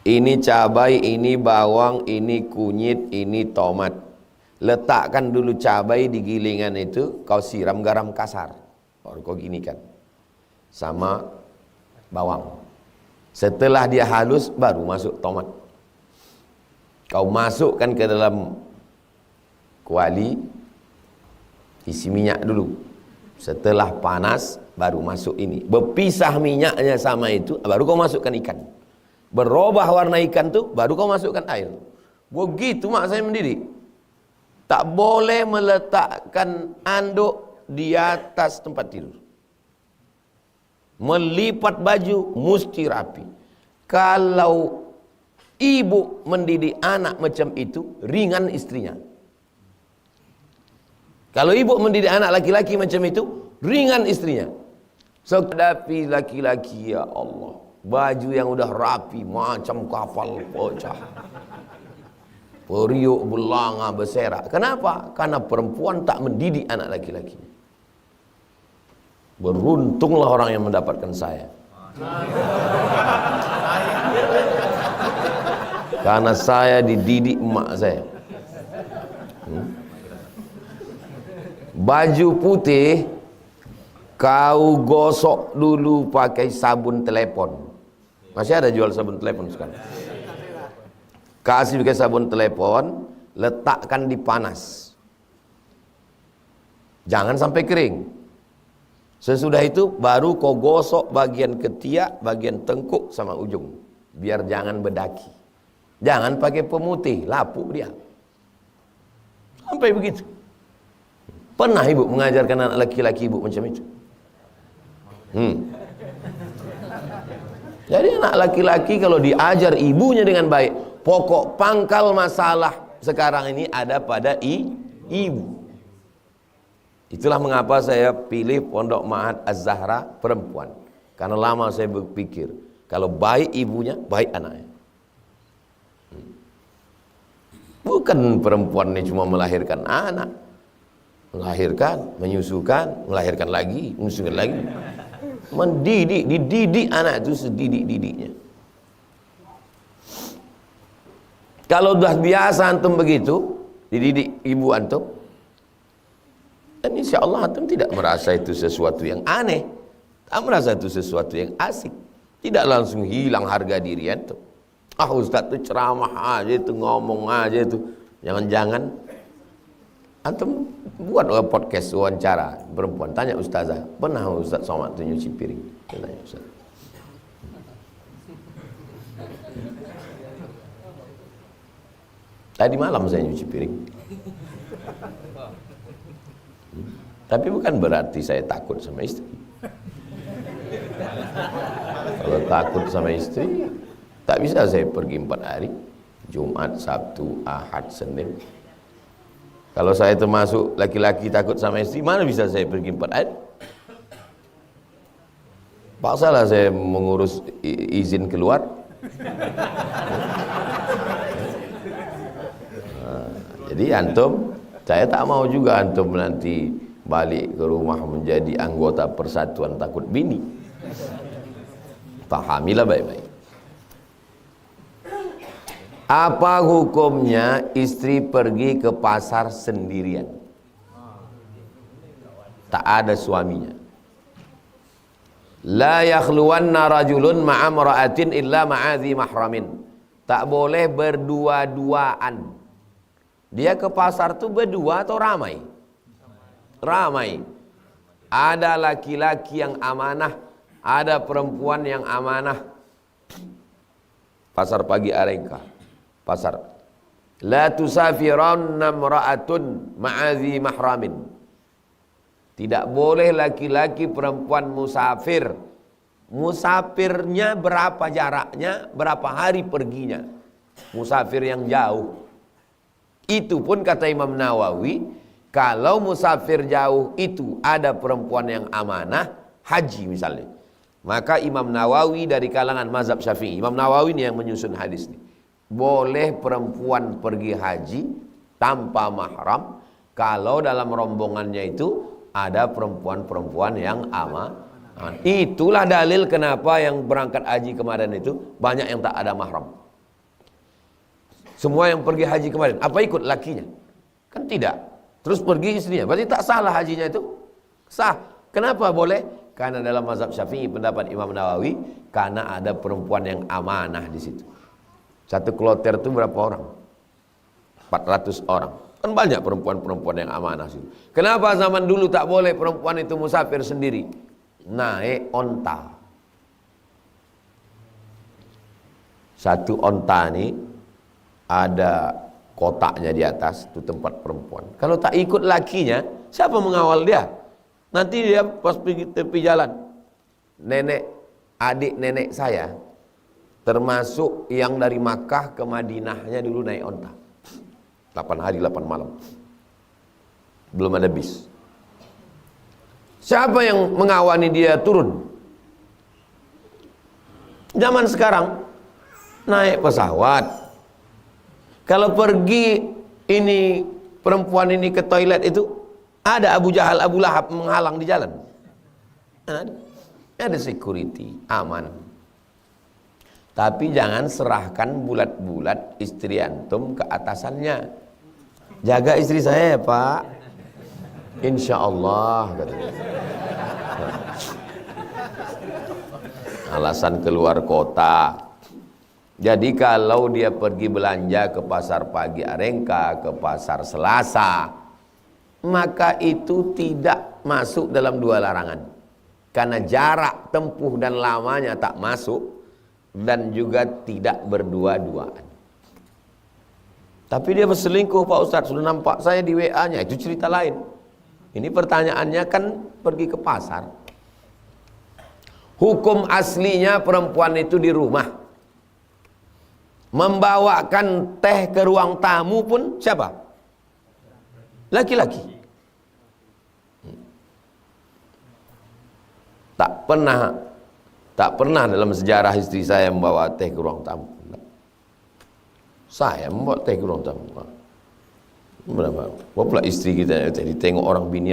Ini cabai, ini bawang, ini kunyit, ini tomat. Letakkan dulu cabai di gilingan itu, kau siram garam kasar. Baru kau ginikan. Sama bawang. Setelah dia halus, baru masuk tomat. Kau masukkan ke dalam kuali, isi minyak dulu. Setelah panas, baru masuk ini. Berpisah minyaknya sama itu, baru kau masukkan ikan. Berubah warna ikan tuh, baru kau masukkan air. Begitu mak saya mendidik. Tak boleh meletakkan anduk di atas tempat tidur. Melipat baju mesti rapi. Kalau ibu mendidik anak macam itu, ringan istrinya. Kalau ibu mendidik anak laki-laki macam itu, ringan istrinya. So, hadapi laki-laki, ya Allah, baju yang udah rapi macam kapal pecah, periuk belanga berserak. Kenapa? Karena perempuan tak mendidik anak laki-laki. Beruntunglah orang yang mendapatkan saya. Karena saya dididik emak saya. Baju putih kau gosok dulu pakai sabun telepon. Masih ada jual sabun telepon sekarang. Kasih pakai sabun telepon, letakkan di panas. Jangan sampai kering. Sesudah itu baru kau gosok bagian ketiak, bagian tengkuk sama ujung. Biar jangan berdaki. Jangan pakai pemutih, lapuk dia. Sampai begitu. Pernah ibu mengajarkan anak laki-laki ibu macam itu? Jadi anak laki-laki kalau diajar ibunya dengan baik, pokok pangkal masalah sekarang ini ada pada ibu. Itulah mengapa saya pilih Pondok Ma'had Az-Zahra perempuan. Karena lama saya berpikir, kalau baik ibunya, baik anaknya. Bukan perempuan ini cuma melahirkan anak, melahirkan, menyusukan, melahirkan lagi, menyusukan lagi. Mendidik, dididik anak itu sedidik-didiknya. Kalau sudah biasa antum begitu, dididik ibu antum, dan insya Allah antum tidak merasa itu sesuatu yang aneh, tak merasa itu sesuatu yang asik. Tidak langsung hilang harga diri antum. Ah Ustaz tuh ceramah aja itu, ngomong aja itu. Jangan-jangan antum buat podcast wawancara perempuan, tanya ustazah, pernah Ustaz Somad tuh nyuci piring? Tanya Ustaz. Tadi malam saya nyuci piring. Tapi bukan berarti saya takut sama istri. Kalau takut sama istri, tak bisa saya pergi 4 hari. Jumat, Sabtu, Ahad, Senin. Kalau saya termasuk laki-laki takut sama istri, mana bisa saya pergi 4 hari? Paksalah saya mengurus izin keluar. Jadi antum, saya tak mau juga antum nanti balik ke rumah menjadi anggota persatuan takut bini. Pahamilah baik-baik. Apa hukumnya istri pergi ke pasar sendirian? Tak ada suaminya. La yakhluwanna rajulun ma'a imra'atin illa ma'adhi mahramin. Tak boleh berdua-duaan. Dia ke pasar tuh berdua atau ramai? Ramai. Ada laki-laki yang amanah, ada perempuan yang amanah. Pasar pagi Arengka. Pasar. La tusafiranna imra'atun ma'adhi mahramin. Tidak boleh laki-laki perempuan musafir. Musafirnya berapa jaraknya, berapa hari perginya. Musafir yang jauh. Itu pun kata Imam Nawawi, kalau musafir jauh itu ada perempuan yang amanah, haji misalnya. Maka Imam Nawawi dari kalangan mazhab Syafi'i, Imam Nawawi ini yang menyusun hadis ini. Boleh perempuan pergi haji tanpa mahram kalau dalam rombongannya itu ada perempuan-perempuan yang aman. Itulah dalil kenapa yang berangkat haji kemarin itu banyak yang tak ada mahram. Semua yang pergi haji kemarin, apa ikut lakinya? Kan tidak. Terus pergi istrinya, berarti tak salah hajinya itu? Sah. Kenapa boleh? Karena dalam mazhab Syafi'i pendapat Imam Nawawi, karena ada perempuan yang amanah di situ. Satu kloter itu berapa orang? 400 orang. Kan banyak perempuan-perempuan yang amanah situ. Kenapa zaman dulu tak boleh perempuan itu musafir sendiri? Naik onta. Satu onta ini ada kotaknya di atas, itu tempat perempuan. Kalau tak ikut lakinya, siapa mengawal dia? Nanti dia pas pergi tepi jalan. Adik nenek saya, termasuk yang dari Makkah ke Madinahnya dulu naik onta. 8 hari 8 malam. Belum ada bis. Siapa yang mengawani dia turun? Zaman sekarang naik pesawat. Kalau pergi ini perempuan ini ke toilet itu ada Abu Jahal, Abu Lahab menghalang di jalan. Ada security, aman. Tapi jangan serahkan bulat-bulat istri antum ke atasannya. Jaga istri saya ya Pak. Insya Allah katanya. Alasan keluar kota. Jadi kalau dia pergi belanja ke pasar pagi Arengka, ke pasar Selasa, maka itu tidak masuk dalam 2 larangan. Karena jarak tempuh dan lamanya tak masuk. Dan juga tidak berdua-duaan. Tapi dia berselingkuh Pak Ustadz, sudah nampak saya di WA-nya, itu cerita lain. Ini pertanyaannya kan pergi ke pasar. Hukum aslinya perempuan itu di rumah. Membawakan teh ke ruang tamu pun siapa? Laki-laki. Tak pernah dalam sejarah istri saya membawa teh ke ruang tamu. Saya membawa teh ke ruang tamu. Berapa pula istri kita tadi tengok orang bini.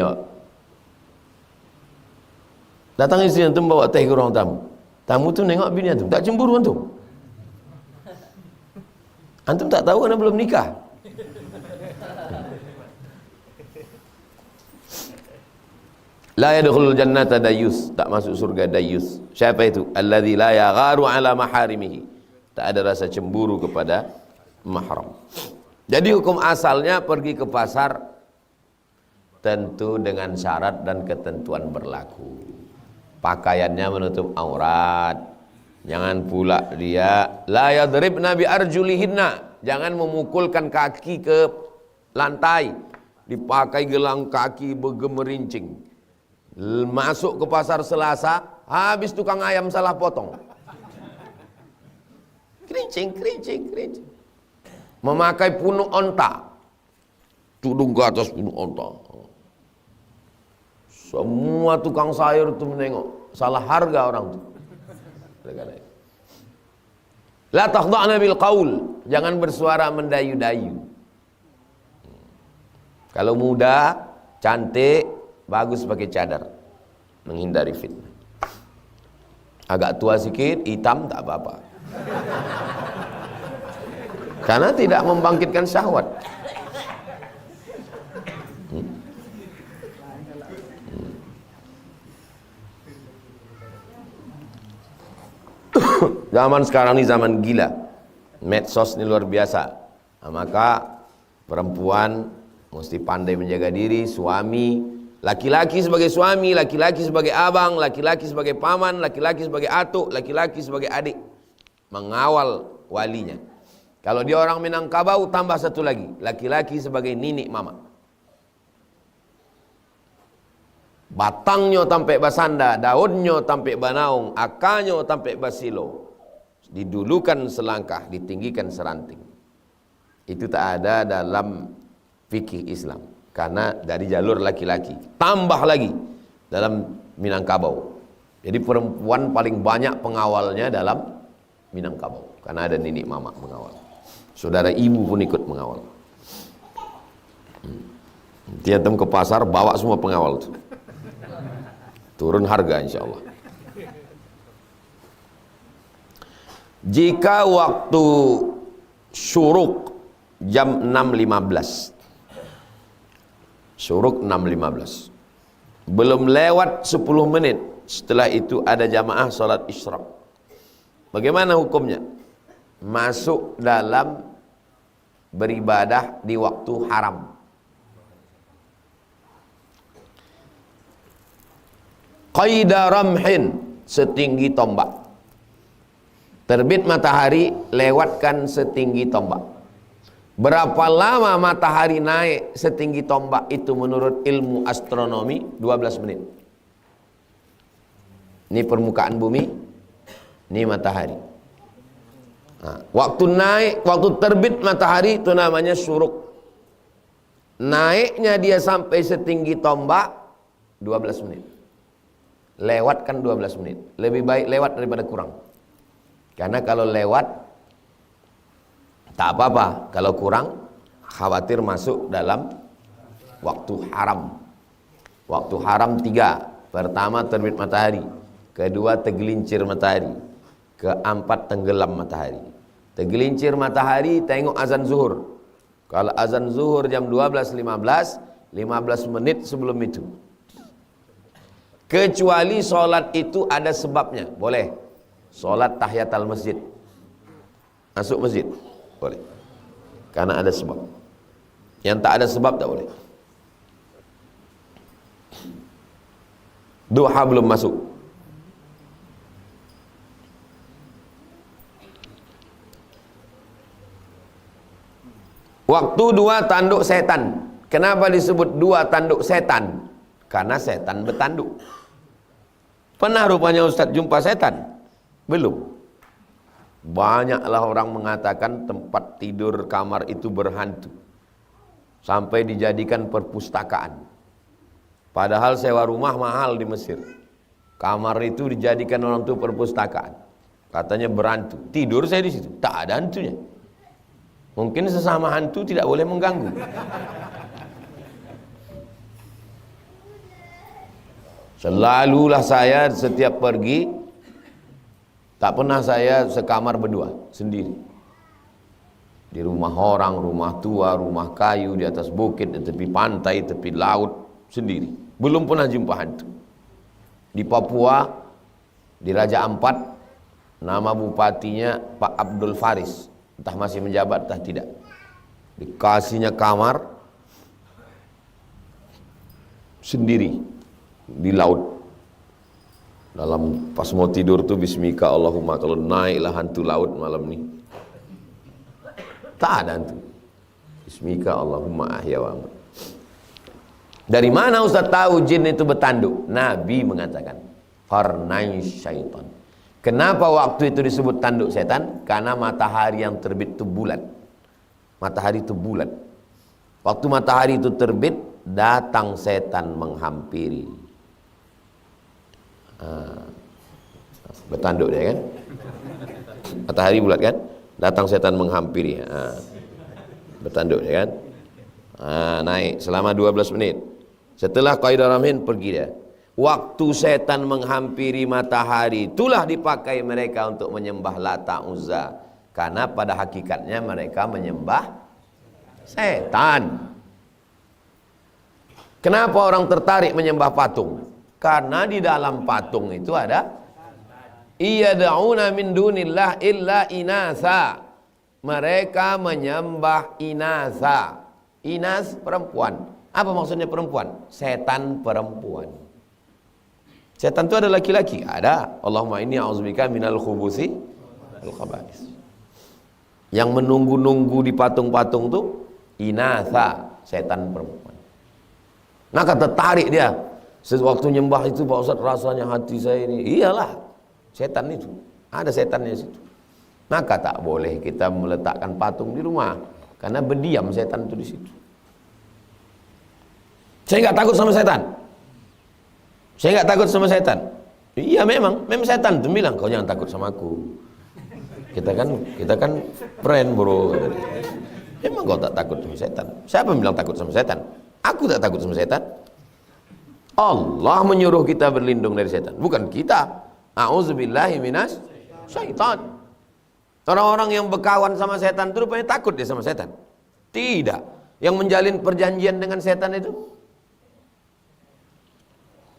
Datang istri antum bawa teh ke ruang tamu. Tamu tu nengok bini antum, tak cemburu antum? Antum tak tahu karena belum nikah. La yadkhulul jannata dayyus, tak masuk surga dayyus. Siapa itu? Alladzi la yagharu ala maharimihi, tak ada rasa cemburu kepada mahram. Jadi hukum asalnya pergi ke pasar tentu dengan syarat dan ketentuan berlaku. Pakaiannya menutup aurat. Jangan pula dia la yadribna bi arjulihinna, jangan memukulkan kaki ke lantai, dipakai gelang kaki bergemerincing. Masuk ke pasar Selasa, habis tukang ayam salah potong. Kerincing. Memakai punuk onta, tudung ke atas punuk onta. Semua tukang sayur itu menengok, salah harga orang itu. La takhda'na bil qaul, jangan bersuara mendayu-dayu. Kalau muda, cantik, bagus pakai cadar, menghindari fitnah. Agak tua sikit, hitam tak apa-apa, karena tidak membangkitkan syahwat. Zaman sekarang ini zaman gila, medsos ini luar biasa. Maka perempuan mesti pandai menjaga diri, suami, laki-laki sebagai suami, laki-laki sebagai abang, laki-laki sebagai paman, laki-laki sebagai atuk, laki-laki sebagai adik, mengawal walinya. Kalau dia orang Minangkabau, tambah satu lagi, laki-laki sebagai ninik mama. Batangnya tampe basanda, daunnya tampe banaung, akarnya tampe basilo. Didulukan selangkah, ditinggikan seranting. Itu tak ada dalam fikih Islam, karena dari jalur laki-laki. Tambah lagi dalam Minangkabau. Jadi perempuan paling banyak pengawalnya dalam Minangkabau, karena ada nenek mama mengawal. Saudara ibu pun ikut mengawal. Dia datang ke pasar, bawa semua pengawal itu. Turun harga insya Allah. Jika waktu syuruk jam 6.15, syuruk 6.15, belum lewat 10 menit setelah itu ada jamaah salat isyraq, bagaimana hukumnya? Masuk dalam beribadah di waktu haram. Qaida ramhin, setinggi tombak. Terbit matahari, lewatkan setinggi tombak. Berapa lama matahari naik setinggi tombak itu menurut ilmu astronomi? 12 menit. Ini permukaan bumi, ini matahari. Nah, waktu naik, waktu terbit matahari itu namanya syuruk. Naiknya dia sampai setinggi tombak 12 menit. Lewatkan 12 menit. Lebih baik lewat daripada kurang. Karena kalau lewat tak apa-apa, kalau kurang khawatir masuk dalam waktu haram. Waktu haram 3. Pertama terbit matahari, kedua tergelincir matahari, keempat tenggelam matahari. Tergelincir matahari tengok azan zuhur. Kalau azan zuhur jam 12.15, 15 menit sebelum itu. Kecuali sholat itu ada sebabnya, boleh. Sholat tahiyatul masjid, masuk masjid, boleh. Karena ada sebab. Yang tak ada sebab tak boleh. Duha belum masuk. Waktu 2 tanduk setan. Kenapa disebut 2 tanduk setan? Karena setan bertanduk. Pernah rupanya Ustaz jumpa setan? Belum. Banyaklah orang mengatakan tempat tidur kamar itu berhantu, sampai dijadikan perpustakaan. Padahal sewa rumah mahal di Mesir. Kamar itu dijadikan orang itu perpustakaan. Katanya berhantu. Tidur saya di situ, tak ada hantunya. Mungkin sesama hantu tidak boleh mengganggu. Selalulah saya setiap pergi, tak pernah saya sekamar berdua, sendiri. Di rumah orang, rumah tua, rumah kayu, di atas bukit, di tepi pantai, tepi laut, sendiri. Belum pernah jumpa hantu. Di Papua, di Raja Ampat, nama bupatinya Pak Abdul Faris. Entah masih menjabat, entah tidak. Dikasihnya kamar sendiri di laut. Dalam pas mau tidur tuh bismika Allahumma, kalau naiklah hantu laut malam ini. Tak ada hantu. Bismika Allahumma ahya wa amut. Dari mana Ustaz tahu jin itu bertanduk? Nabi mengatakan qarnai syaitan. Kenapa waktu itu disebut tanduk setan? Karena matahari yang terbit itu bulat. Matahari itu bulat. Waktu matahari itu terbit, datang setan menghampiri. Bertanduk dia kan? Matahari bulat kan? Datang setan menghampiri. Bertanduk dia kan? Naik selama 12 menit. Setelah qaidah ramhin pergi dia. Waktu setan menghampiri matahari, itulah dipakai mereka untuk menyembah Lata Uzza. Karena pada hakikatnya mereka menyembah setan. Kenapa orang tertarik menyembah patung? Karena di dalam patung itu ada iyad'una min dunillah illa inasa. Mereka menyembah inasa. Inas perempuan. Apa maksudnya perempuan? Setan perempuan. Setan itu ada laki-laki? Ada. Allahumma inni a'udzubika minal khubuthi wal khaba'is. Yang menunggu-nunggu di patung-patung itu inasa, setan perempuan. Maka tertarik dia. Sewaktu nyembah itu Pak Ustaz, rasanya hati saya ini, iyalah setan itu. Ada setannya di situ. Maka tak boleh kita meletakkan patung di rumah, karena berdiam setan itu di situ. Saya nggak takut sama setan. Saya nggak takut sama setan. Iya memang setan itu bilang kau jangan takut sama aku. Kita kan friend bro. Emang kau tak takut sama setan? Siapa yang bilang takut sama setan? Aku tak takut sama setan. Allah menyuruh kita berlindung dari setan, bukan kita. A'udzubillahi minas syaitan. Orang-orang yang berkawan sama setan itu rupanya takut dia sama setan. Tidak. Yang menjalin perjanjian dengan setan itu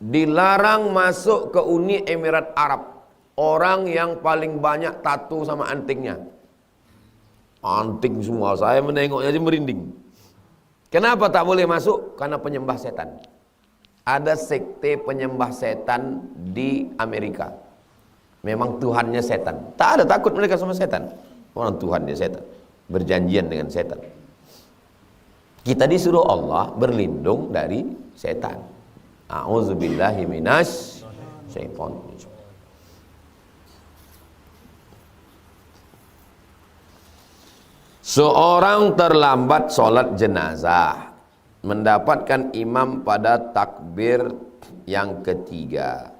dilarang masuk ke Uni Emirat Arab. Orang yang paling banyak tato sama antingnya. Anting semua, saya menengoknya aja merinding. Kenapa tak boleh masuk? Karena penyembah setan. Ada sekte penyembah setan di Amerika. Memang Tuhannya setan. Tak ada takut mereka sama setan. Orang Tuhannya setan. Berjanjian dengan setan. Kita disuruh Allah berlindung dari setan. A'udzubillahi minas syaitan. Seorang terlambat sholat jenazah, mendapatkan imam pada takbir yang ketiga.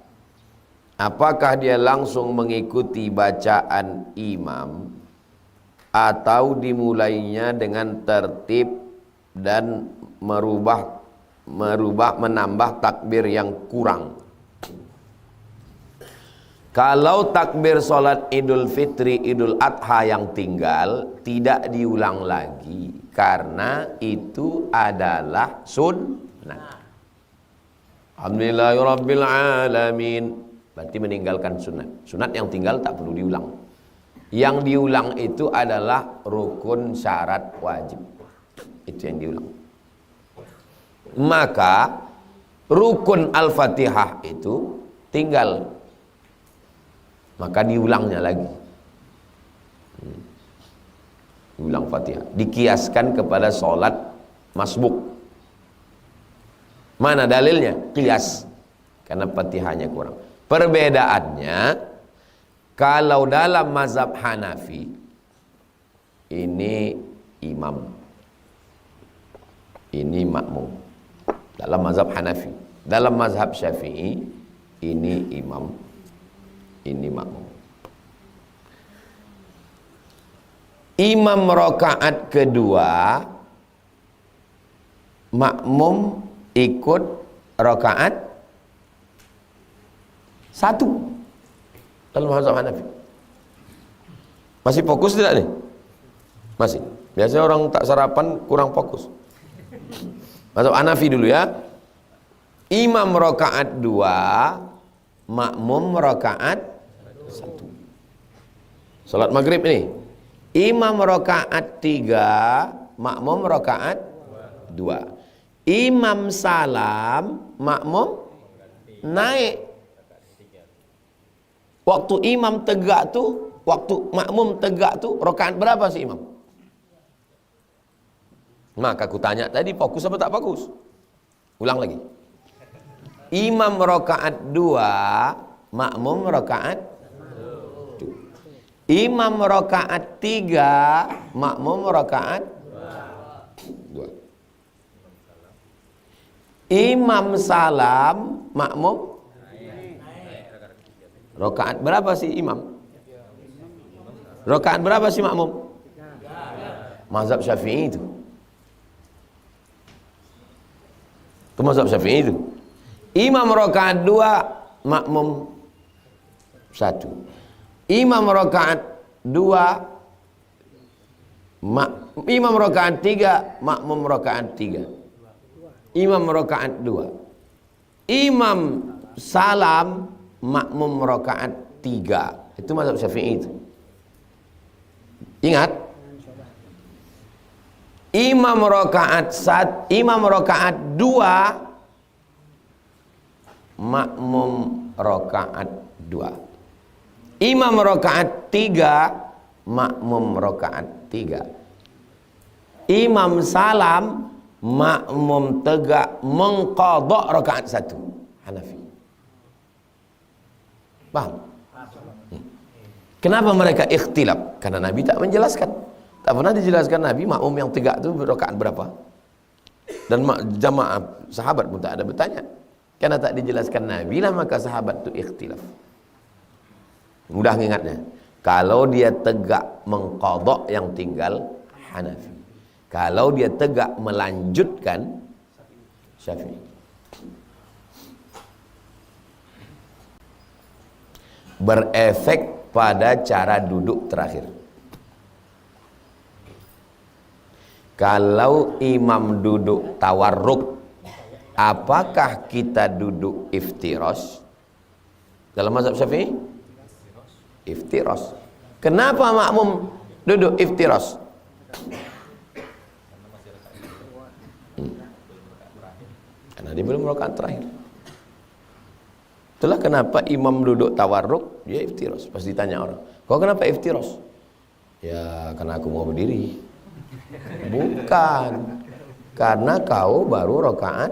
Apakah dia langsung mengikuti bacaan imam atau dimulainya dengan tertib dan menambah takbir yang kurang? Kalau takbir sholat Idul Fitri, Idul Adha yang tinggal tidak diulang lagi karena itu adalah sunnah. Alhamdulillahirabbil alamin. Berarti meninggalkan sunat. Sunat yang tinggal tak perlu diulang. Yang diulang itu adalah rukun syarat wajib. Itu yang diulang. Maka rukun Al-Fatihah itu tinggal. Maka diulangnya lagi. Diulang Fatihah. Dikiaskan kepada sholat masbuk. Mana dalilnya? Kias. Karena Fatihahnya kurang. Perbedaannya, kalau dalam mazhab Hanafi ini imam, ini makmum. Dalam mazhab Hanafi. Dalam mazhab Syafi'i ini imam, ini makmum. Imam rakaat kedua, makmum ikut rakaat satu. Dalam mazhab Hanafi. Masih fokus tidak nih? Masih. Biasanya orang tak sarapan kurang fokus. Mazhab Hanafi dulu ya. Imam rakaat 2, makmum rakaat 1. Salat maghrib ini. Imam rakaat 3, makmum rakaat 2. Imam salam, makmum naik. Waktu imam tegak tu, waktu makmum tegak tu, rakaat berapa sih imam? Maka aku tanya tadi, fokus apa tak fokus? Ulang lagi. Imam rakaat 2, makmum rakaat 2. Imam rakaat 3, makmum rakaat 2. Imam salam, makmum rakaat berapa sih imam? Rakaat berapa sih makmum? Mazhab Syafi'i itu. Itu mazhab Syafi'i itu. Imam rakaat 2, makmum 1. Imam rakaat 2, imam rakaat 3, makmum rakaat 3. Imam rakaat 2. Imam salam, makmum rakaat 3. Itu mazhab Syafi'i itu. Ingat. Imam rakaat 2, makmum rakaat 2. Imam rakaat 3, makmum rakaat 3. Imam salam, makmum tegak mengqadha rakaat 1. Hanafi. Paham? Kenapa mereka ikhtilaf? Karena Nabi tak menjelaskan. Tak pernah dijelaskan Nabi makmum yang tegak itu rakaat berapa. Dan jamaah sahabat pun tak ada bertanya. Karena tak dijelaskan Nabi lah, maka sahabat itu ikhtilaf. Mudah ingatnya. Kalau dia tegak mengqadha yang tinggal, Hanafi. Kalau dia tegak melanjutkan, Syafi'i. Berefek pada cara duduk terakhir. Kalau imam duduk tawarruk, apakah kita duduk iftiros? Dalam mazhab Syafi'i, iftiros. Kenapa makmum duduk iftiros? Karena dia belum rakaat terakhir. Itulah kenapa imam duduk tawarruk, dia iftiros. Pas ditanya orang, kau kenapa iftiros? Ya karena aku mau berdiri. Bukan, karena kau baru rakaat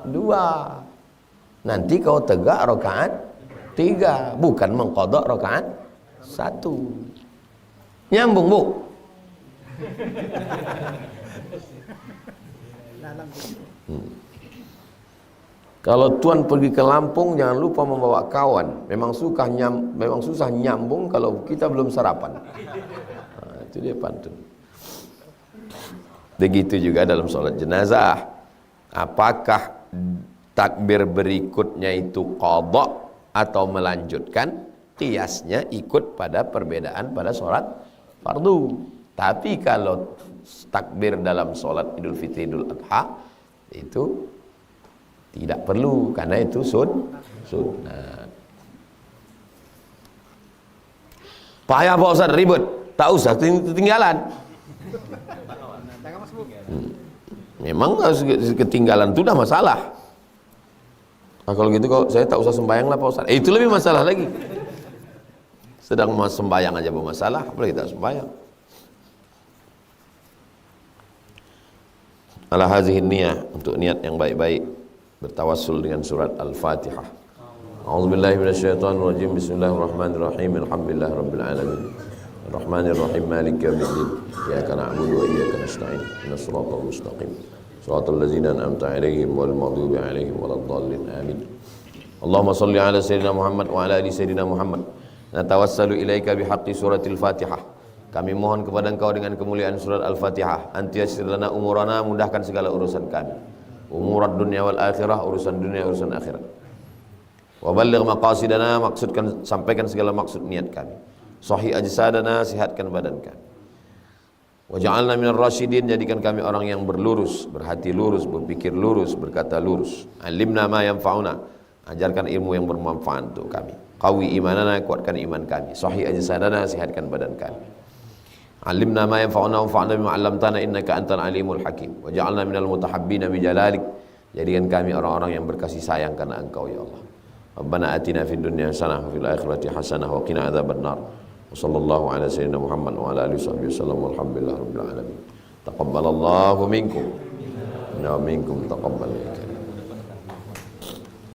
2. Nanti kau tegak rakaat 3, bukan mengqadha rakaat 1. Nyambung, Bu? Kalau tuan pergi ke Lampung, jangan lupa membawa kawan. Memang susah nyambung kalau kita belum sarapan. Nah, itu dia pantun. Begitu juga dalam sholat jenazah. Apakah takbir berikutnya itu qadha atau melanjutkan? Kiasnya ikut pada perbedaan pada sholat fardu. Tapi kalau takbir dalam sholat Idul Fitri, Idul Adha, itu tidak perlu, karena itu sunnah. Payah Pak Ustaz, ribet. Tak usah ketinggalan. Memang ketinggalan itu dah masalah. Nah, kalau gitu kok saya tak usah sembahyang lah Pak Ustaz. Itu lebih masalah lagi. Sedang sembahyang aja bermasalah, apalagi tak sembahyang. Ala hazihi niyah, untuk niat yang baik-baik, bertawassul dengan surat Al-Fatihah. A'udzubillahi minasyaitonirrajim. Bismillahirrahmanirrahim. Alhamdulillahi rabbil alamin. Ar-Rahmanir-Rahim. Maliki yaumiddin. Iyyaka na'budu wa iyyaka nasta'in. Ihdinas siratal mustaqim. Shiratal ladzina an'amta 'alaihim wal maghdubi 'alaihim waladdallin. Amin. Allahumma shalli 'ala sayyidina Muhammad wa 'ala ali sayyidina Muhammad. Natawassalu ilaika bihaqqi suratil Fatihah. Kami mohon kepada Engkau dengan kemuliaan surat Al-Fatihah. Antiyassir lana umurana, mudahkan segala urusan kami. Umurat dunia wal akhirah, urusan dunia, urusan akhirat. Wa balligh maqasidana, maksudkan, sampaikan segala maksud niat kami. Sahih ajsadana, sihatkan badan kami. Waj'alna minar rasyidin, jadikan kami orang yang berlurus, berhati lurus, berpikir lurus, berkata lurus. Alimna ma yanfa'una, ajarkan ilmu yang bermanfaat untuk kami. Qawi imanana, kuatkan iman kami. Sahih ajsadana, sehatkan badan kami. Alimna ma yanfa'una wanfa'na bima 'allamtana innaka antal alimul hakim. Waj'alna minal mutahabbina bi jalalik, jadikan kami orang-orang yang berkasih sayang karena Engkau ya Allah. Rabbana atina fid dunya hasanah wa fil akhirati hasanah wa qina adzabannar. Wassallallahu ala sayyidina Muhammad wa ala alihi wasallam walhamdulillahi rabbil alamin. Taqabbalallahu minkum wa minkum taqabbal.